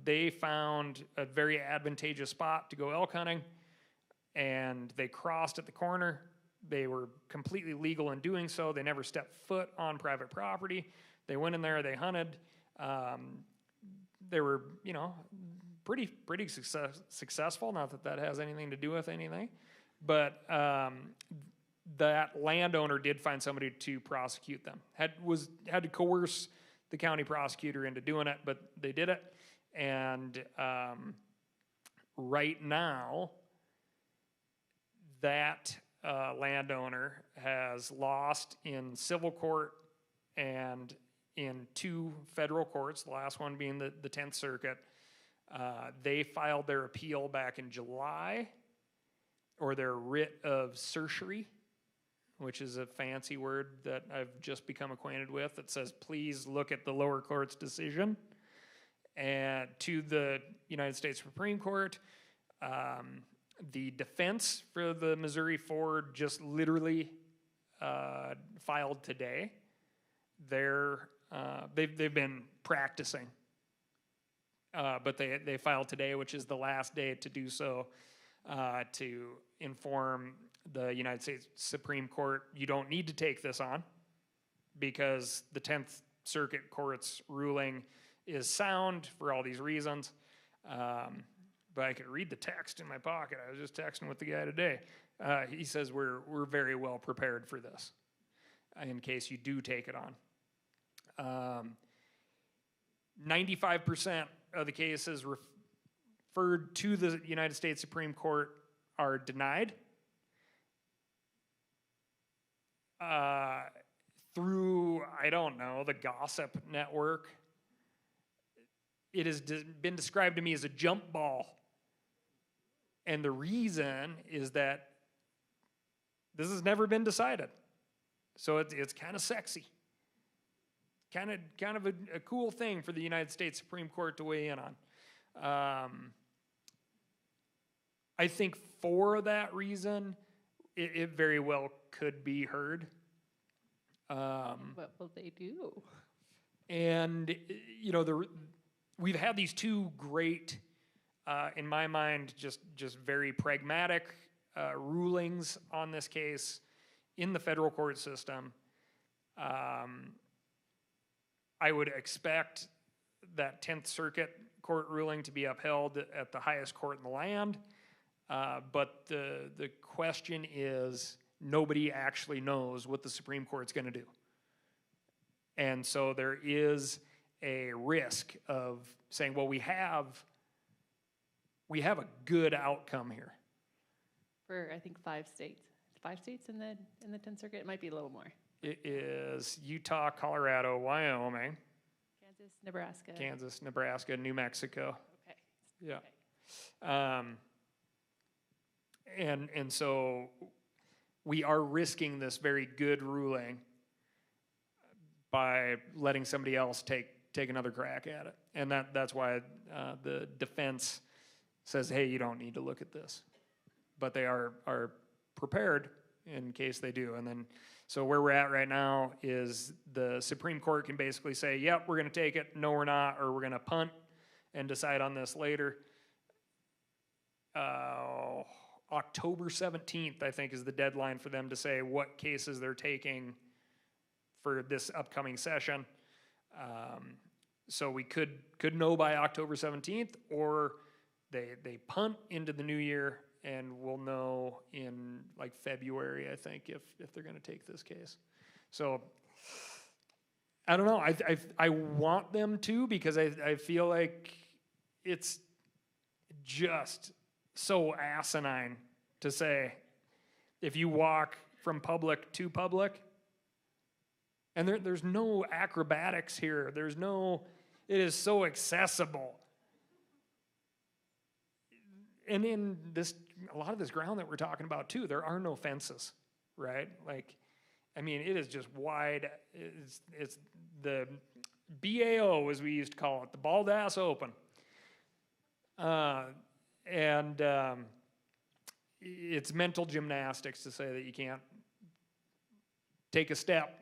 Speaker 4: They found a very advantageous spot to go elk hunting, and they crossed at the corner. They were completely legal in doing so. They never stepped foot on private property. They went in there, they hunted. They were, pretty successful. Not that has anything to do with anything, but that landowner did find somebody to prosecute them. Had to coerce the county prosecutor into doing it, but they did it. And right now, that landowner has lost in civil court and in 2 federal courts, the last one being the 10th Circuit. They filed their appeal back in July, or their writ of certiorari, which is a fancy word that I've just become acquainted with that says, please look at the lower court's decision. And to the United States Supreme Court, the defense for the Missouri Ford just literally filed today. They've been practicing, but they filed today, which is the last day to do so, to inform the United States Supreme Court, you don't need to take this on because the 10th Circuit Court's ruling is sound for all these reasons. But I could read the text in my pocket. I was just texting with the guy today. He says we're very well prepared for this in case you do take it on. 95% of the cases referred to the United States Supreme Court are denied. Through, I don't know, the gossip network, it has been described to me as a jump ball. And the reason is that this has never been decided. So it's kind of sexy. Kind of a cool thing for the United States Supreme Court to weigh in on. I think for that reason, it very well could be heard.
Speaker 2: What will they do?
Speaker 4: And, we've had these 2 great, in my mind, just very pragmatic rulings on this case in the federal court system. I would expect that 10th Circuit Court ruling to be upheld at the highest court in the land. But the question is, nobody actually knows what the Supreme Court's going to do. And so there is a risk of saying, well, we have a good outcome here.
Speaker 2: For, I think, 5 states. 5 states in the 10th Circuit? It might be a little more.
Speaker 4: It is Utah, Colorado, Wyoming,
Speaker 2: Kansas, Nebraska.
Speaker 4: Nebraska, New Mexico.
Speaker 2: Okay.
Speaker 4: Yeah.
Speaker 2: Okay.
Speaker 4: And so we are risking this very good ruling by letting somebody else take another crack at it. And that's why the defense says, hey, you don't need to look at this. But they are prepared in case they do. And then, so where we're at right now is the Supreme Court can basically say, yep, we're going to take it, no, we're not, or we're going to punt and decide on this later. October 17th, I think, is the deadline for them to say what cases they're taking for this upcoming session. So we could know by October 17th, or they punt into the new year, and we'll know in like February, I think, if they're going to take this case. So I don't know. I want them to, because I feel like it's just so asinine to say, if you walk from public to public, and there's no acrobatics here. It is so accessible. And in a lot of this ground that we're talking about too, there are no fences, right? Like, I mean, it is just wide. It's the BAO, as we used to call it, the bald ass open. It's mental gymnastics to say that you can't take a step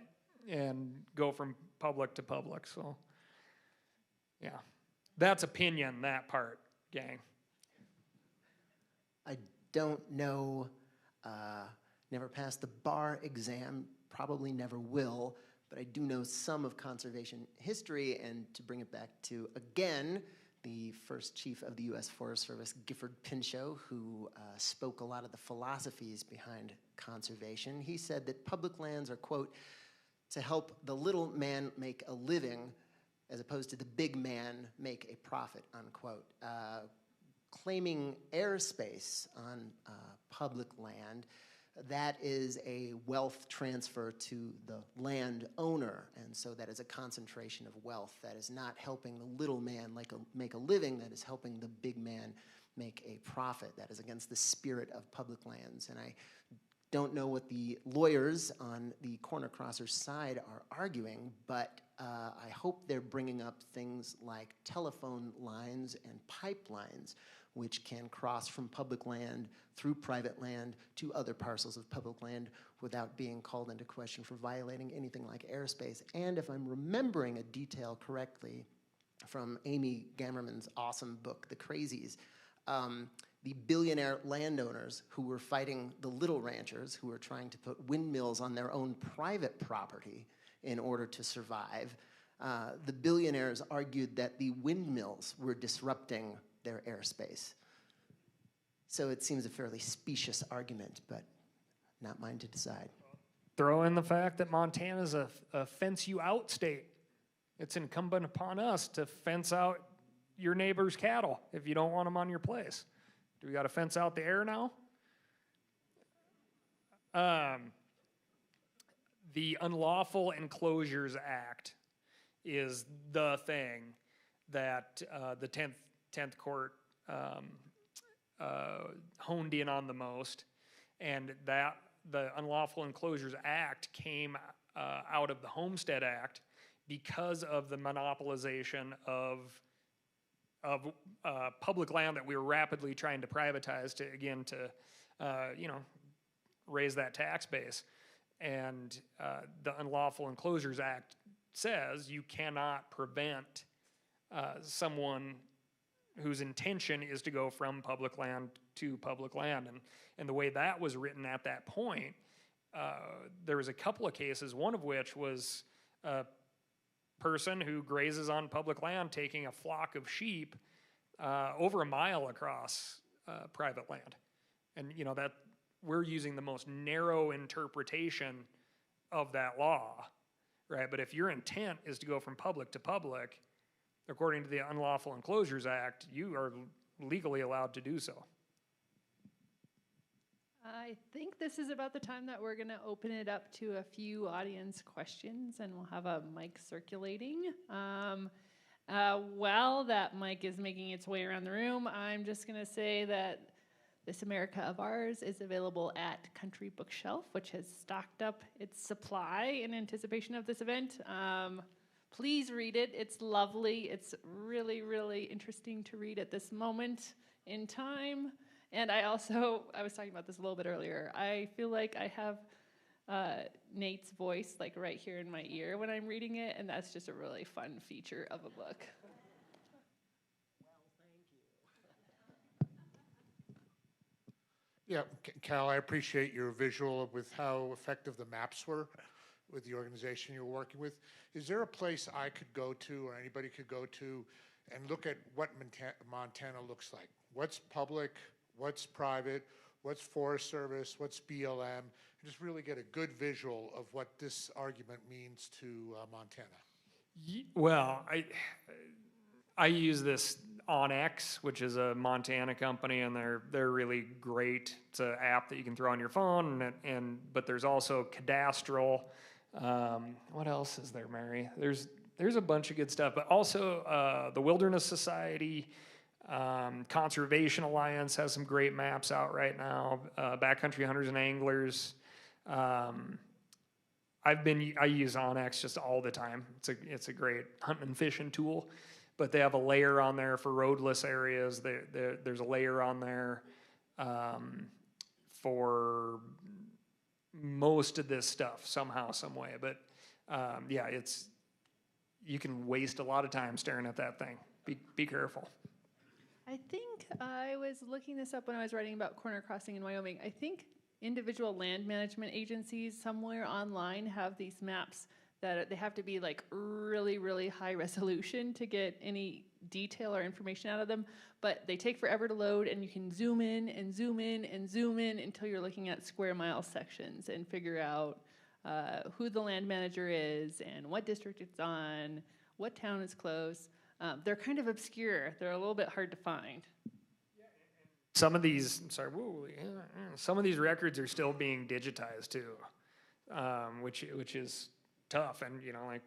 Speaker 4: and go from public to public. So, yeah, that's opinion, that part, gang.
Speaker 3: I don't know, never passed the bar exam, probably never will, but I do know some of conservation history, and to bring it back to, again, the first chief of the U.S. Forest Service, Gifford Pinchot, who spoke a lot of the philosophies behind conservation. He said that public lands are, quote, to help the little man make a living as opposed to the big man make a profit, unquote. Claiming airspace on public land, that is a wealth transfer to the landowner, and so that is a concentration of wealth. That is not helping the little man make a living, that is helping the big man make a profit. That is against the spirit of public lands. And I don't know what the lawyers on the corner crossers side are arguing, but I hope they're bringing up things like telephone lines and pipelines, which can cross from public land through private land to other parcels of public land without being called into question for violating anything like airspace. And if I'm remembering a detail correctly from Amy Gammerman's awesome book, The Crazies, the billionaire landowners who were fighting the little ranchers who were trying to put windmills on their own private property in order to survive, the billionaires argued that the windmills were disrupting their airspace. So it seems a fairly specious argument, but not mine to decide.
Speaker 4: Throw in the fact that Montana is a fence you out state. It's incumbent upon us to fence out your neighbor's cattle if you don't want them on your place. Do we got to fence out the air now? The Unlawful Enclosures Act is the thing that the 10th Court honed in on the most, and that the Unlawful Enclosures Act came out of the Homestead Act because of the monopolization of public land that we were rapidly trying to privatize to raise that tax base. And the Unlawful Enclosures Act says you cannot prevent someone whose intention is to go from public land to public land. And the way that was written at that point, there was a couple of cases, one of which was a person who grazes on public land taking a flock of sheep over a mile across private land. And that we're using the most narrow interpretation of that law, right? But if your intent is to go from public to public, according to the Unlawful Enclosures Act, you are legally allowed to do so.
Speaker 2: I think this is about the time that we're going to open it up to a few audience questions, and we'll have a mic circulating. While that mic is making its way around the room, I'm just going to say that This America of Ours is available at Country Bookshelf, which has stocked up its supply in anticipation of this event. Please read it. It's lovely. It's really, really interesting to read at this moment in time. And I was talking about this a little bit earlier, I feel like I have Nate's voice like right here in my ear when I'm reading it, and that's just a really fun feature of a book.
Speaker 6: Yeah, Cal, I appreciate your visual with how effective the maps were with the organization you're working with. Is there a place I could go to or anybody could go to and look at what Montana looks like? What's public, what's private, what's Forest Service, what's BLM, and just really get a good visual of what this argument means to Montana?
Speaker 4: Well, I use this OnX, which is a Montana company, and they're really great. It's an app that you can throw on your phone, but there's also Cadastral. What else is there, Mary? There's a bunch of good stuff, but also the Wilderness Society, Conservation Alliance has some great maps out right now. Backcountry Hunters and Anglers. I use OnX just all the time. It's a great hunting and fishing tool. But they have a layer on there for roadless areas. There's a layer on there for most of this stuff somehow, some way. But yeah, you can waste a lot of time staring at that thing. Be careful.
Speaker 2: I think I was looking this up when I was writing about corner crossing in Wyoming. I think individual land management agencies somewhere online have these maps that they have to be like really, really high resolution to get any detail or information out of them, but they take forever to load, and you can zoom in and zoom in and zoom in until you're looking at square mile sections and figure out who the land manager is and what district it's on, what town is close. They're kind of obscure. They're a little bit hard to find.
Speaker 4: Some of these, some of these records are still being digitized too, which is tough. And like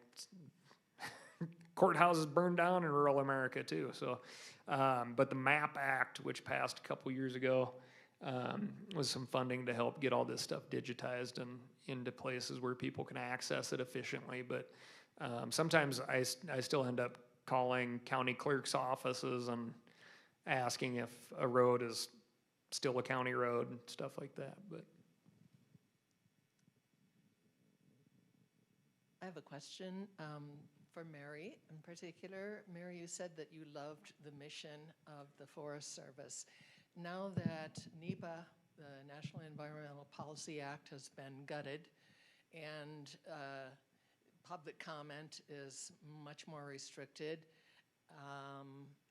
Speaker 4: courthouses burned down in rural America too. So, but the MAP Act, which passed a couple years ago, was some funding to help get all this stuff digitized and into places where people can access it efficiently. But sometimes I still end up calling county clerk's offices and asking if a road is still a county road and stuff like that. But
Speaker 7: I have a question for Mary in particular. Mary, you said that you loved the mission of the Forest Service. Now that NEPA, the National Environmental Policy Act, has been gutted and public comment is much more restricted,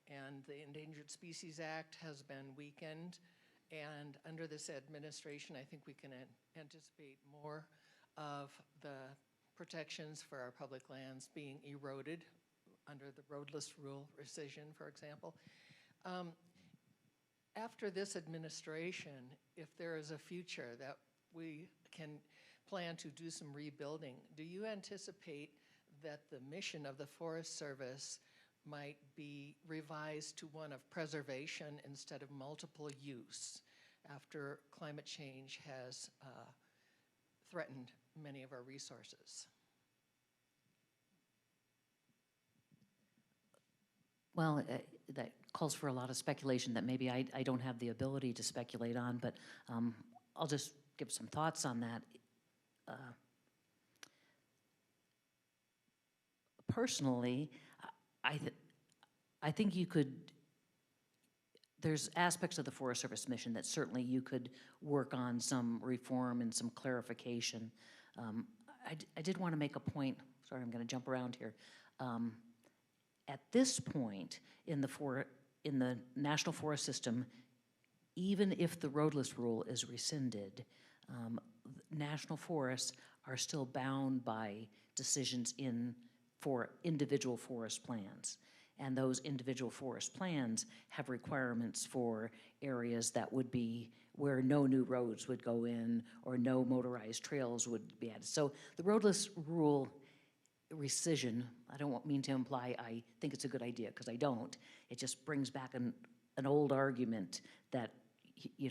Speaker 7: and the Endangered Species Act has been weakened, and under this administration, I think we can anticipate more of the protections for our public lands being eroded under the roadless rule rescission, for example. After this administration, if there is a future that we can plan to do some rebuilding, do you anticipate that the mission of the Forest Service might be revised to one of preservation instead of multiple use after climate change has threatened many of our resources?
Speaker 5: Well, that calls for a lot of speculation that maybe I don't have the ability to speculate on, but I'll just give some thoughts on that. Personally, I think you could, there's aspects of the Forest Service mission that certainly you could work on some reform and some clarification. I did want to make a point, sorry, I'm going to jump around here. At this point in the National Forest System, even if the roadless rule is rescinded, national forests are still bound by decisions for individual forest plans. And those individual forest plans have requirements for areas that would be where no new roads would go in or no motorized trails would be added. So the roadless rule rescission, I don't mean to imply I think it's a good idea, because I don't. It just brings back an old argument that,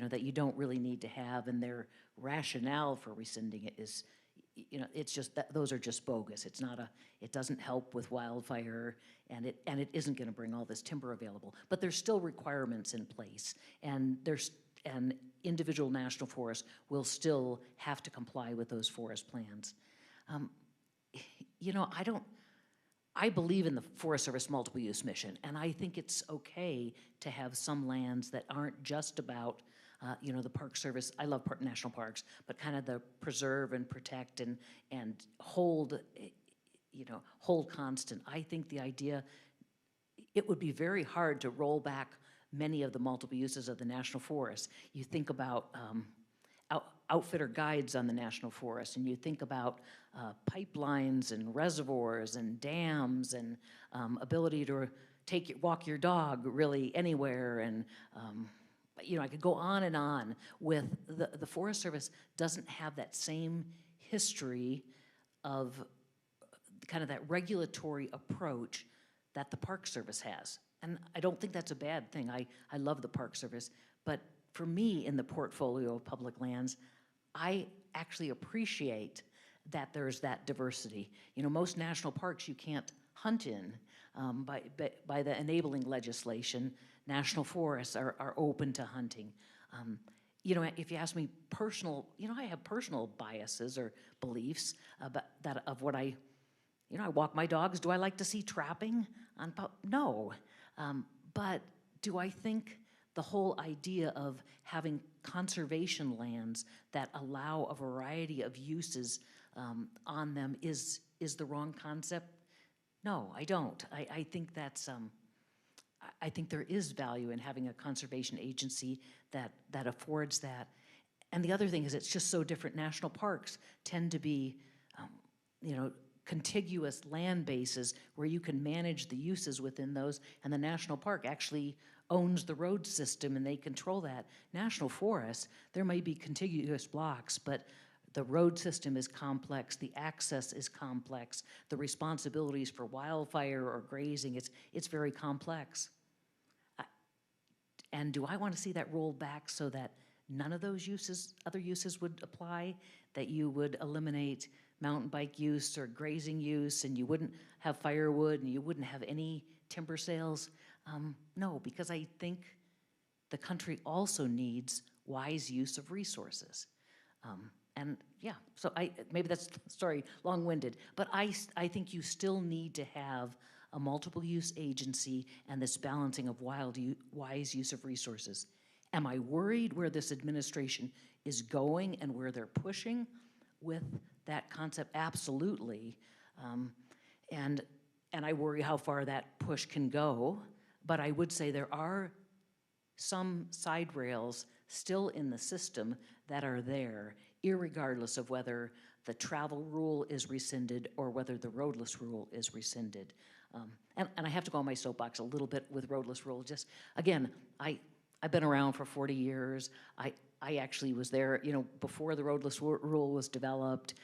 Speaker 5: that you don't really need to have, and their rationale for rescinding it is, it's just that those are just bogus. It's not it doesn't help with wildfire, and it isn't going to bring all this timber available. But there's still requirements in place, and individual national forests will still have to comply with those forest plans. I believe in the Forest Service multiple use mission, and I think it's okay to have some lands that aren't just about, the Park Service. I love national parks, but kind of the preserve and protect and hold constant. I think the idea, it would be very hard to roll back many of the multiple uses of the national forest. You think about outfitter guides on the national forest, and you think about pipelines and reservoirs and dams and ability to walk your dog really anywhere, and I could go on and on with the Forest Service doesn't have that same history of kind of that regulatory approach that the Park Service has. And I don't think that's a bad thing. I love the Park Service, but for me in the portfolio of public lands, I actually appreciate that there's that diversity. Most national parks you can't hunt in by the enabling legislation. National forests are open to hunting. If you ask me personal, I have personal biases or beliefs about that of what I walk my dogs. Do I like to see trapping? No. But do I think the whole idea of having conservation lands that allow a variety of uses on them is the wrong concept? No, I don't. I think that's I think there is value in having a conservation agency that affords that. And the other thing is, it's just so different. National parks tend to be, contiguous land bases where you can manage the uses within those, and the national park actually owns the road system and they control that. National forests, there may be contiguous blocks, but the road system is complex, the access is complex, the responsibilities for wildfire or grazing, it's very complex. And do I want to see that rolled back so that none of those other uses would apply, that you would eliminate mountain bike use or grazing use, and you wouldn't have firewood and you wouldn't have any timber sales? No, because I think the country also needs wise use of resources. So maybe that's, sorry, long-winded, but I think you still need to have a multiple use agency and this balancing of wise use of resources. Am I worried where this administration is going and where they're pushing with that concept? Absolutely. And I worry how far that push can go, but I would say there are some side rails still in the system that are there, irregardless of whether the travel rule is rescinded or whether the roadless rule is rescinded. And I have to go on my soapbox a little bit with roadless rule. Just, again, I've been around for 40 years. I actually was there, before the roadless rule was developed.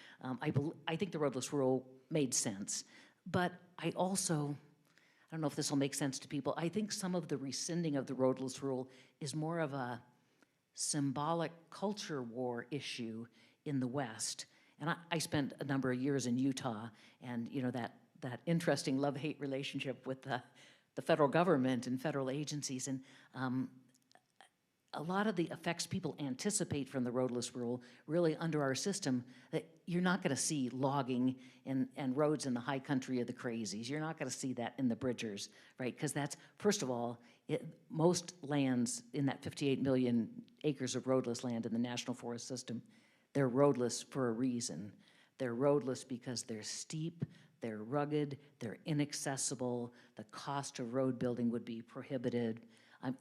Speaker 5: I think the roadless rule made sense. But I don't know if this will make sense to people, I think some of the rescinding of the roadless rule is more of a symbolic culture war issue in the West. And I spent a number of years in Utah, and that interesting love-hate relationship with the federal government and federal agencies. And a lot of the effects people anticipate from the roadless rule, really under our system, that you're not going to see logging and roads in the high country of the crazies. You're not going to see that in the bridgers, right? Because that's, first of all, most lands in that 58 million acres of roadless land in the National Forest System, they're roadless for a reason. They're roadless because they're steep, they're rugged, they're inaccessible, the cost of road building would be prohibited.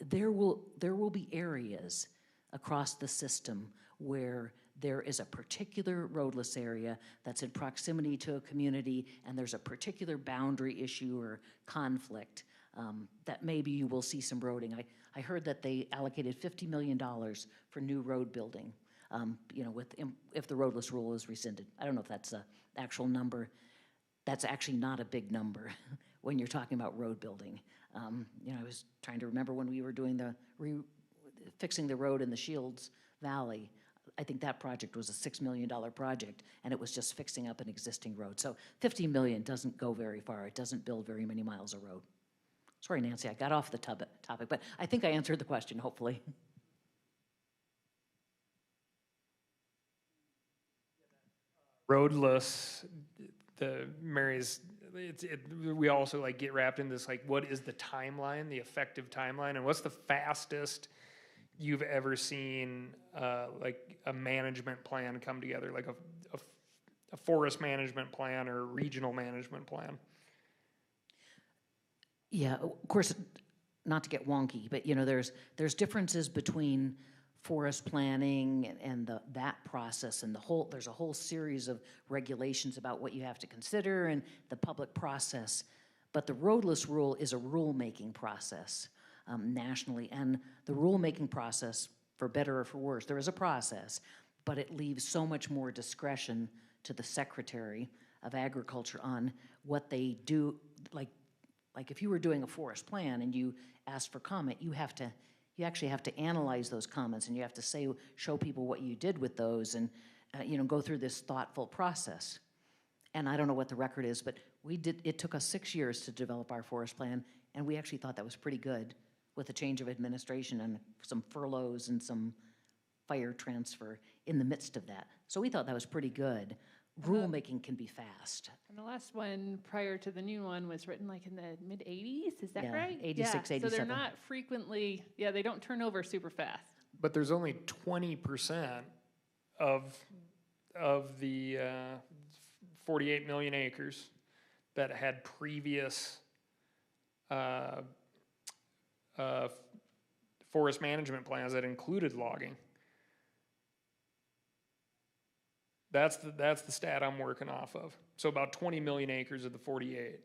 Speaker 5: There will be areas across the system where there is a particular roadless area that's in proximity to a community, and there's a particular boundary issue or conflict that maybe you will see some roading. I heard that they allocated $50 million for new road building, if the roadless rule is rescinded. I don't know if that's an actual number. that's actually not a big number when you're talking about road building. You know, I was trying to remember when we were doing fixing the road in the Shields Valley. I think that project was a $6 million project, and it was just fixing up an existing road. So $50 million doesn't go very far. It doesn't build very many miles of road. Sorry, Nancy, I got off the topic, but I think I answered the question, hopefully.
Speaker 4: Roadless, we also like get wrapped in this, like, what is the timeline, the effective timeline, and what's the fastest you've ever seen like a management plan come together, like a forest management plan or a regional management plan?
Speaker 5: Yeah, of course, not to get wonky, but you know, there's differences between forest planning and that process and there's a whole series of regulations about what you have to consider and the public process. But the roadless rule is a rule-making process nationally, and the rule-making process, for better or for worse, there is a process, but it leaves so much more discretion to the Secretary of Agriculture on what they do. Like if you were doing a forest plan and you asked for comment, you actually have to analyze those comments, and you have to show people what you did with those, and you know, go through this thoughtful process. And I don't know what the record is, but it took us 6 years to develop our forest plan, and we actually thought that was pretty good with a change of administration and some furloughs and some fire transfer in the midst of that. So we thought that was pretty good. Rulemaking can be fast.
Speaker 2: And the last one prior to the new one was written like in the mid-'80s, is that
Speaker 5: Yeah,
Speaker 2: right?
Speaker 5: 86,
Speaker 2: yeah.
Speaker 5: 87.
Speaker 2: So they're not frequently, they don't turn over super fast.
Speaker 4: But there's only 20% of the 48 million acres that had previous forest management plans that included logging. That's the stat I'm working off of. So about 20 million acres of the 48.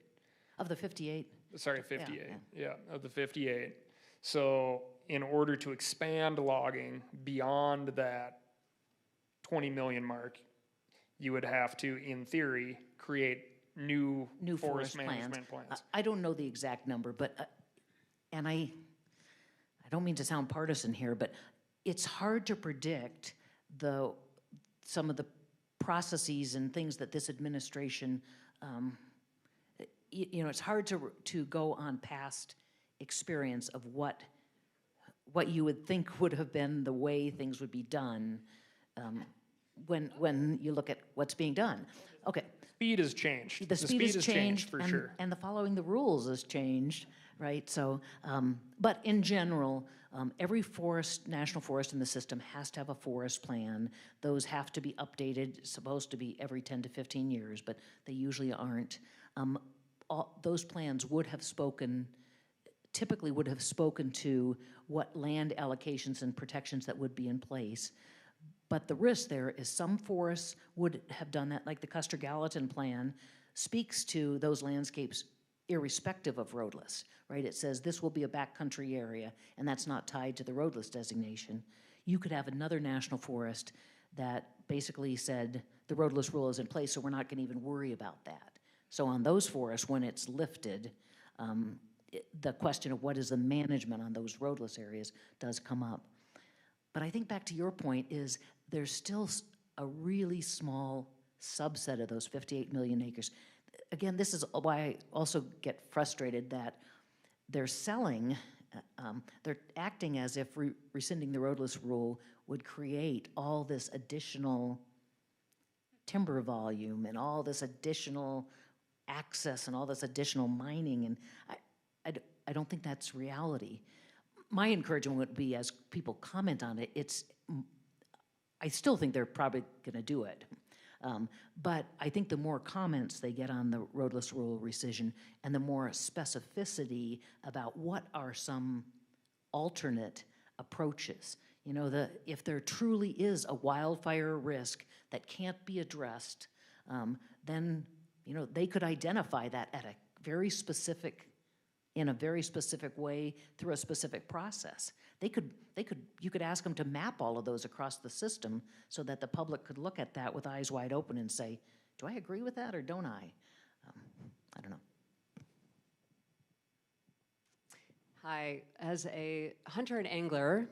Speaker 5: Of the 58?
Speaker 4: Sorry, 58. Yeah, of the 58. So in order to expand logging beyond that 20 million mark, you would have to, in theory, create new forest management plans.
Speaker 5: I don't know the exact number, but and I don't mean to sound partisan here, but it's hard to predict some of the processes and things that this administration, you know, it's hard to go on past experience of what you would think would have been the way things would be done when you look at what's being done. Okay.
Speaker 4: Speed has changed.
Speaker 5: The speed has changed
Speaker 4: for sure.
Speaker 5: And the following the rules has changed, right? So, but in general, every national forest in the system has to have a forest plan. Those have to be updated, supposed to be every 10 to 15 years, but they usually aren't. Those plans typically would have spoken to what land allocations and protections that would be in place. But the risk there is some forests would have done that, like the Custer-Gallatin plan speaks to those landscapes irrespective of roadless, right? It says this will be a backcountry area, and that's not tied to the roadless designation. You could have another national forest that basically said the roadless rule is in place, so we're not going to even worry about that. So on those forests, when it's lifted, the question of what is the management on those roadless areas does come up. But I think back to your point is there's still a really small subset of those 58 million acres. Again, this is why I also get frustrated that they're acting as if rescinding the roadless rule would create all this additional timber volume and all this additional access and all this additional mining, and I don't think that's reality. My encouragement would be, as people comment on it, I still think they're probably going to do it. But I think the more comments they get on the roadless rule rescission and the more specificity about what are some alternate approaches. You know, if there truly is a wildfire risk that can't be addressed, then, you know, they could identify that at in a very specific way through a specific process. You could ask them to map all of those across the system so that the public could look at that with eyes wide open and say, do I agree with that or don't I? I don't know.
Speaker 8: Hi, as a hunter and angler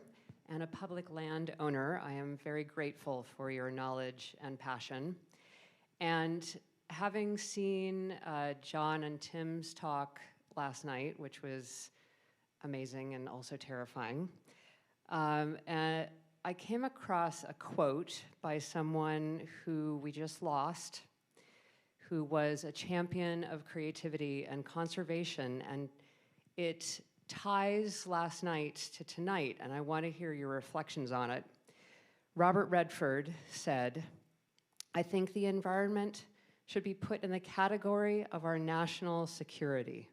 Speaker 8: and a public land owner, I am very grateful for your knowledge and passion. And having seen John and Tim's talk last night, which was amazing and also terrifying, and I came across a quote by someone who we just lost, who was a champion of creativity and conservation, and it ties last night to tonight, and I want to hear your reflections on it. Robert Redford said, "I think the environment should be put in the category of our national security.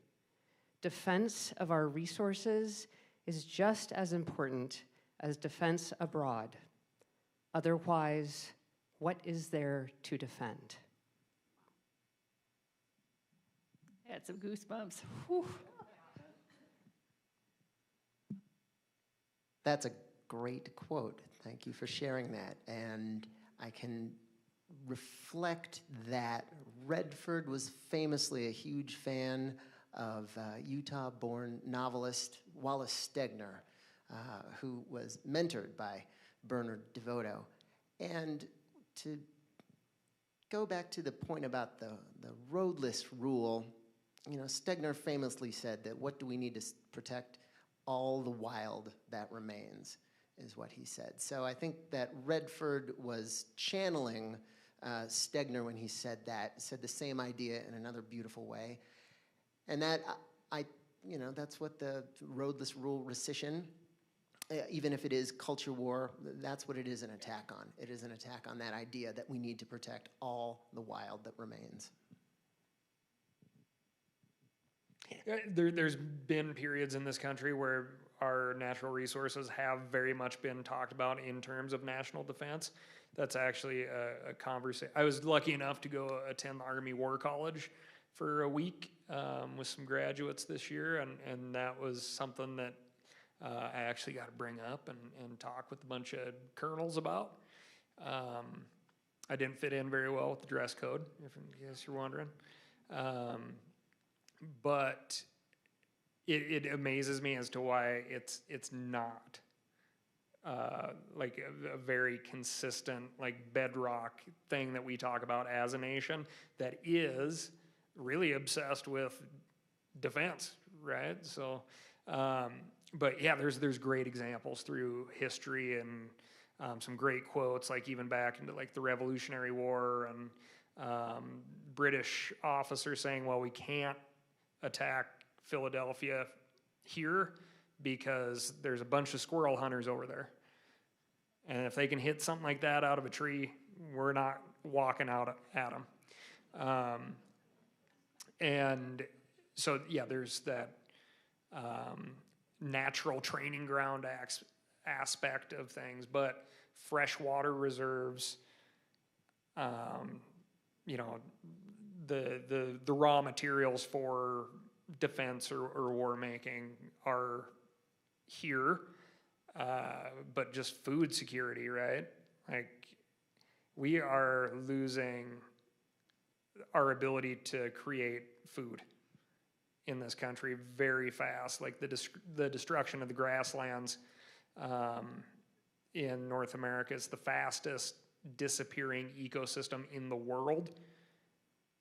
Speaker 8: Defense of our resources is just as important as defense abroad. Otherwise, what is there to defend?"
Speaker 2: I had some goosebumps. Whew.
Speaker 3: That's a great quote. Thank you for sharing that. And I can reflect that Redford was famously a huge fan of Utah-born novelist Wallace Stegner, who was mentored by Bernard DeVoto. And to go back to the point about the roadless rule, you know, Stegner famously said that what do we need to protect? All the wild that remains, is what he said. So I think that Redford was channeling Stegner when he said that, said the same idea in another beautiful way. And that, that's what the roadless rule rescission, even if it is culture war, that's what it is an attack on. It is an attack on that idea that we need to protect all the wild that remains.
Speaker 4: There's been periods in this country where our natural resources have very much been talked about in terms of national defense. That's actually a conversation. I was lucky enough to go attend the Army War College for a week with some graduates this year, and that was something that I actually got to bring up and talk with a bunch of colonels about. I didn't fit in very well with the dress code, if in case you're wondering. But it amazes me as to why it's not like a very consistent, like bedrock thing that we talk about as a nation that is really obsessed with defense, right? So, but yeah, there's great examples through history and some great quotes, like even back into like the Revolutionary War and British officers saying, well, we can't attack Philadelphia here because there's a bunch of squirrel hunters over there. And if they can hit something like that out of a tree, we're not walking out at them. And so, yeah, there's that natural training ground aspect of things, but freshwater reserves, the raw materials for defense or war making are here, but just food security, right? Like, we are losing our ability to create food in this country very fast. Like the destruction of the grasslands in North America is the fastest disappearing ecosystem in the world.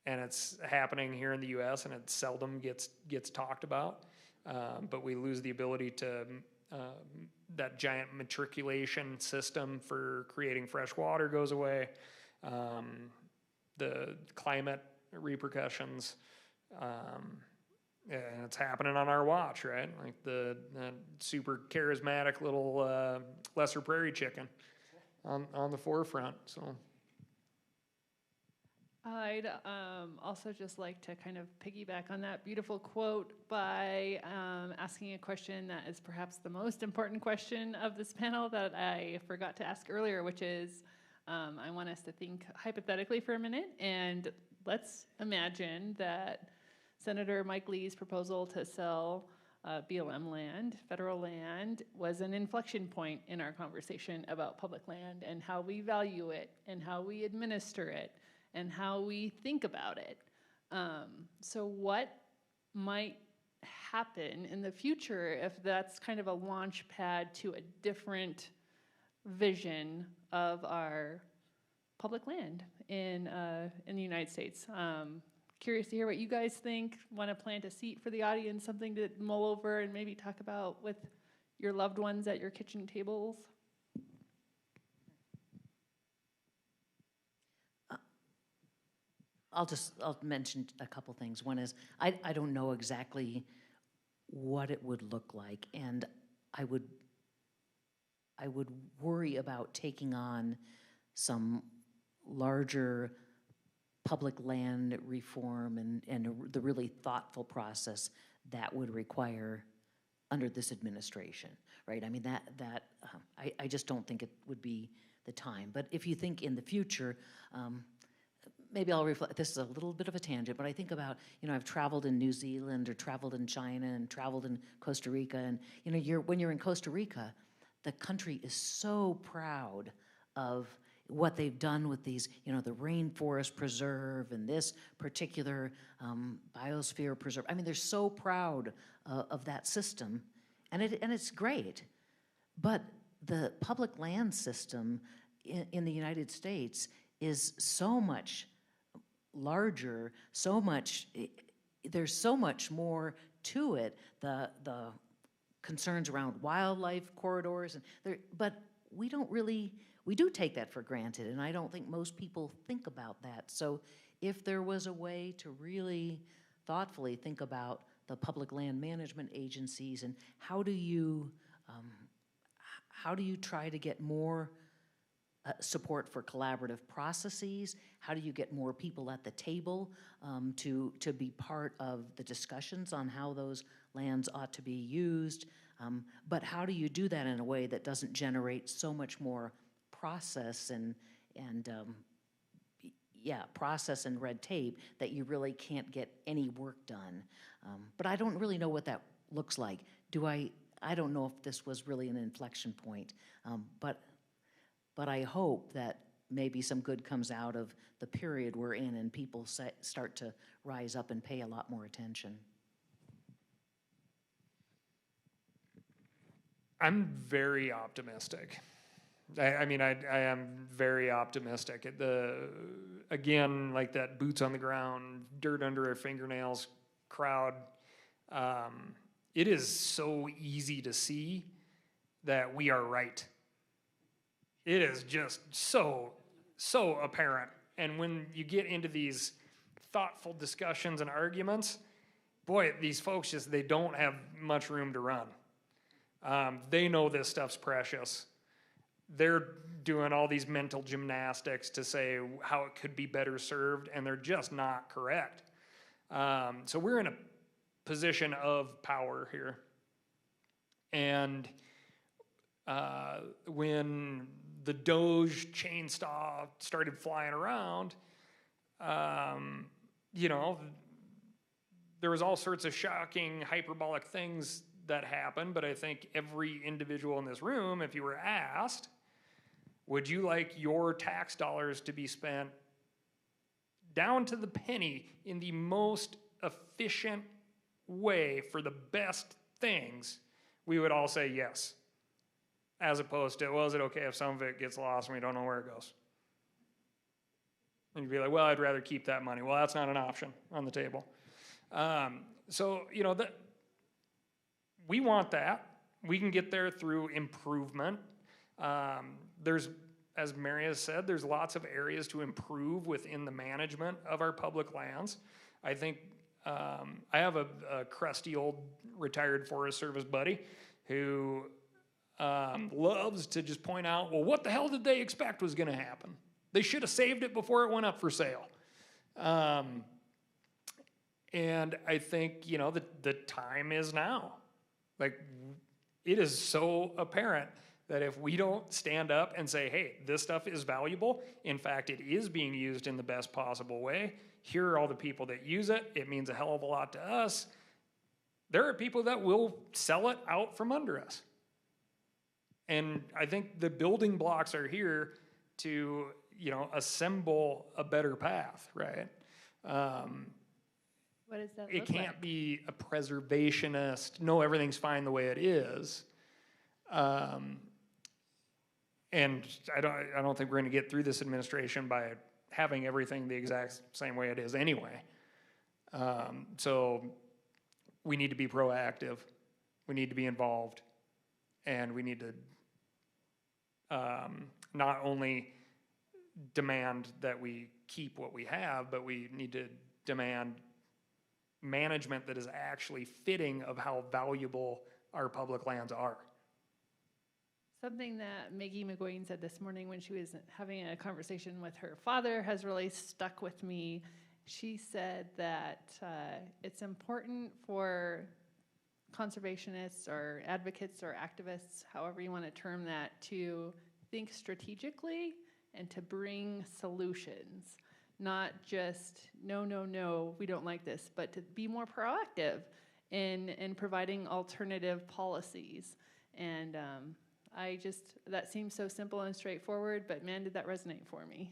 Speaker 4: And it's happening here in the U.S. and it seldom gets talked about. But we lose the ability to, that giant matriculation system for creating fresh water goes away. The climate repercussions, and it's happening on our watch, right? Like that super charismatic little lesser prairie chicken on the forefront, so.
Speaker 2: I'd also just like to kind of piggyback on that beautiful quote by asking a question that is perhaps the most important question of this panel that I forgot to ask earlier, which is I want us to think hypothetically for a minute, and let's imagine that Senator Mike Lee's proposal to sell BLM land, federal land, was an inflection point in our conversation about public land and how we value it and how we administer it and how we think about it. So what might happen in the future if that's kind of a launch pad to a different vision of our public land in the United States? Curious to hear what you guys think. Want to plant a seat for the audience, something to mull over and maybe talk about with your loved ones at your kitchen tables?
Speaker 5: I'll mention a couple things. One is, I don't know exactly what it would look like, and I would worry about taking on some larger public land reform and the really thoughtful process that would require under this administration, right? I mean, I just don't think it would be the time. But if you think in the future, maybe I'll reflect, this is a little bit of a tangent, but I think about, I've traveled in New Zealand or traveled in China and traveled in Costa Rica, and, when you're in Costa Rica, the country is so proud of what they've done with these, the rainforest preserve and this particular biosphere preserve. I mean, they're so proud of that system, and it's great. But the public land system in the United States is so much larger, there's so much more to it. The concerns around wildlife corridors, but we do take that for granted, and I don't think most people think about that. So if there was a way to really thoughtfully think about the public land management agencies and how do you try to get more support for collaborative processes? How do you get more people at the table to be part of the discussions on how those lands ought to be used? But how do you do that in a way that doesn't generate so much more process and red tape that you really can't get any work done? But I don't really know what that looks like. I don't know if this was really an inflection point, but I hope that maybe some good comes out of the period we're in and people start to rise up and pay a lot more attention.
Speaker 4: I'm very optimistic. I mean, I am very optimistic. Again, like that boots on the ground, dirt under our fingernails crowd, it is so easy to see that we are right. It is just so apparent. And when you get into these thoughtful discussions and arguments, boy, these folks they don't have much room to run. They know this stuff's precious. They're doing all these mental gymnastics to say how it could be better served, and they're just not correct. So we're in a position of power here. And when the Doge chainsaw started flying around, there was all sorts of shocking, hyperbolic things that happened, but I think every individual in this room, if you were asked, would you like your tax dollars to be spent down to the penny in the most efficient way for the best things, we would all say yes. As opposed to, well, is it okay if some of it gets lost and we don't know where it goes? And you'd be like, well, I'd rather keep that money. Well, that's not an option on the table. We want that. We can get there through improvement. There's, as Mary has said, there's lots of areas to improve within the management of our public lands. I think I have a crusty old retired Forest Service buddy who loves to just point out, well, what the hell did they expect was going to happen? They should have saved it before it went up for sale. And I think, the time is now. Like, it is so apparent that if we don't stand up and say, hey, this stuff is valuable, in fact, it is being used in the best possible way, here are all the people that use it, it means a hell of a lot to us, there are people that will sell it out from under us. And I think the building blocks are here to, assemble a better path, right?
Speaker 2: What does that
Speaker 4: It
Speaker 2: look
Speaker 4: can't
Speaker 2: like?
Speaker 4: be a preservationist, no, everything's fine the way it is. And I don't think we're going to get through this administration by having everything the exact same way it is anyway. So we need to be proactive, we need to be involved, and we need to not only demand that we keep what we have, but we need to demand management that is actually fitting of how valuable our public lands are.
Speaker 2: Something that Maggie McGuane said this morning when she was having a conversation with her father has really stuck with me. She said that it's important for conservationists or advocates or activists, however you want to term that, to think strategically and to bring solutions. Not just, no, we don't like this, but to be more proactive in providing alternative policies. And that seems so simple and straightforward, but man, did that resonate for me.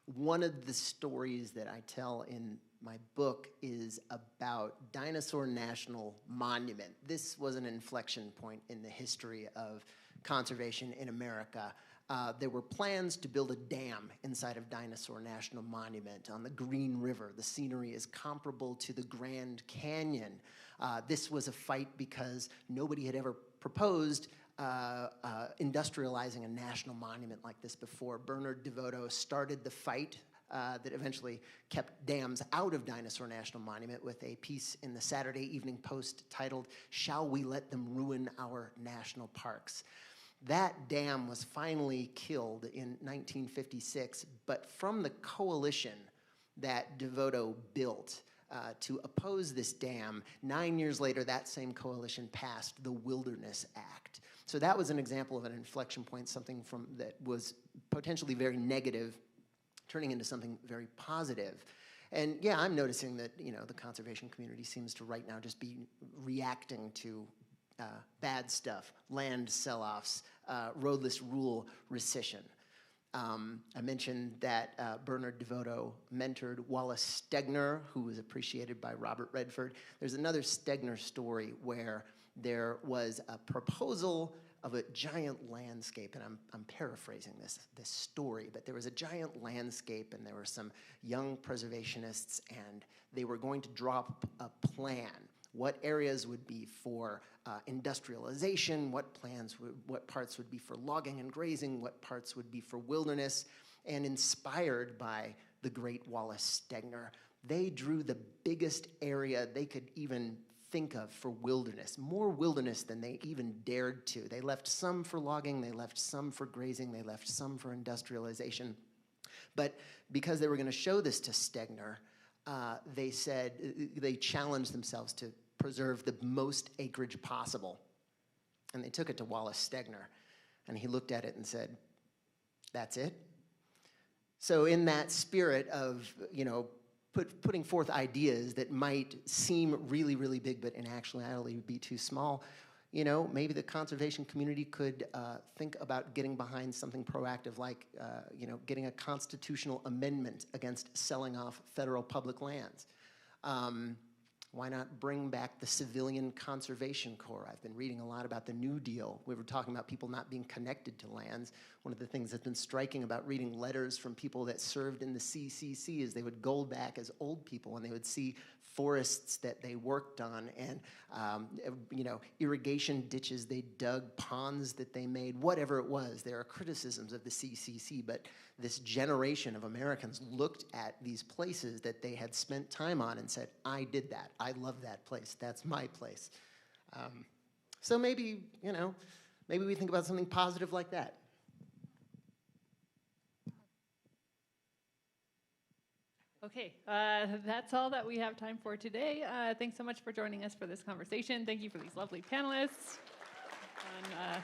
Speaker 3: One of the stories that I tell in my book is about Dinosaur National Monument. This was an inflection point in the history of conservation in America. There were plans to build a dam inside of Dinosaur National Monument on the Green River. The scenery is comparable to the Grand Canyon. This was a fight because nobody had ever proposed industrializing a national monument like this before. Bernard DeVoto started the fight that eventually kept dams out of Dinosaur National Monument with a piece in the Saturday Evening Post titled, "Shall We Let Them Ruin Our National Parks?" That dam was finally killed in 1956, but from the coalition that DeVoto built to oppose this dam, 9 years later, that same coalition passed the Wilderness Act. So that was an example of an inflection point, something that was potentially very negative, turning into something very positive. And yeah, I'm noticing that, the conservation community seems to right now just be reacting to bad stuff, land sell-offs, roadless rule rescission. I mentioned that Bernard DeVoto mentored Wallace Stegner, who was appreciated by Robert Redford. There's another Stegner story where there was a proposal of a giant landscape, and I'm paraphrasing this story, but there was a giant landscape, and there were some young preservationists, and they were going to draw up a plan. What areas would be for industrialization, what parts would be for logging and grazing, what parts would be for wilderness, and inspired by the great Wallace Stegner, they drew the biggest area they could even think of for wilderness, more wilderness than they even dared to. They left some for logging, they left some for grazing, they left some for industrialization. But because they were going to show this to Stegner, they challenged themselves to preserve the most acreage possible. And they took it to Wallace Stegner, and he looked at it and said, "That's it?" So in that spirit of, putting forth ideas that might seem really, really big, but in actuality be too small, maybe the conservation community could think about getting behind something proactive like, getting a constitutional amendment against selling off federal public lands. Why not bring back the Civilian Conservation Corps? I've been reading a lot about the New Deal. We were talking about people not being connected to lands. One of the things that's been striking about reading letters from people that served in the CCC is they would go back as old people and they would see forests that they worked on and, irrigation ditches they dug, ponds that they made, whatever it was. There are criticisms of the CCC, but this generation of Americans looked at these places that they had spent time on and said, "I did that. I love that place. That's my place." So maybe, maybe we think about something positive like that.
Speaker 2: Okay, that's all that we have time for today. Thanks so much for joining us for this conversation. Thank you for these lovely panelists. And,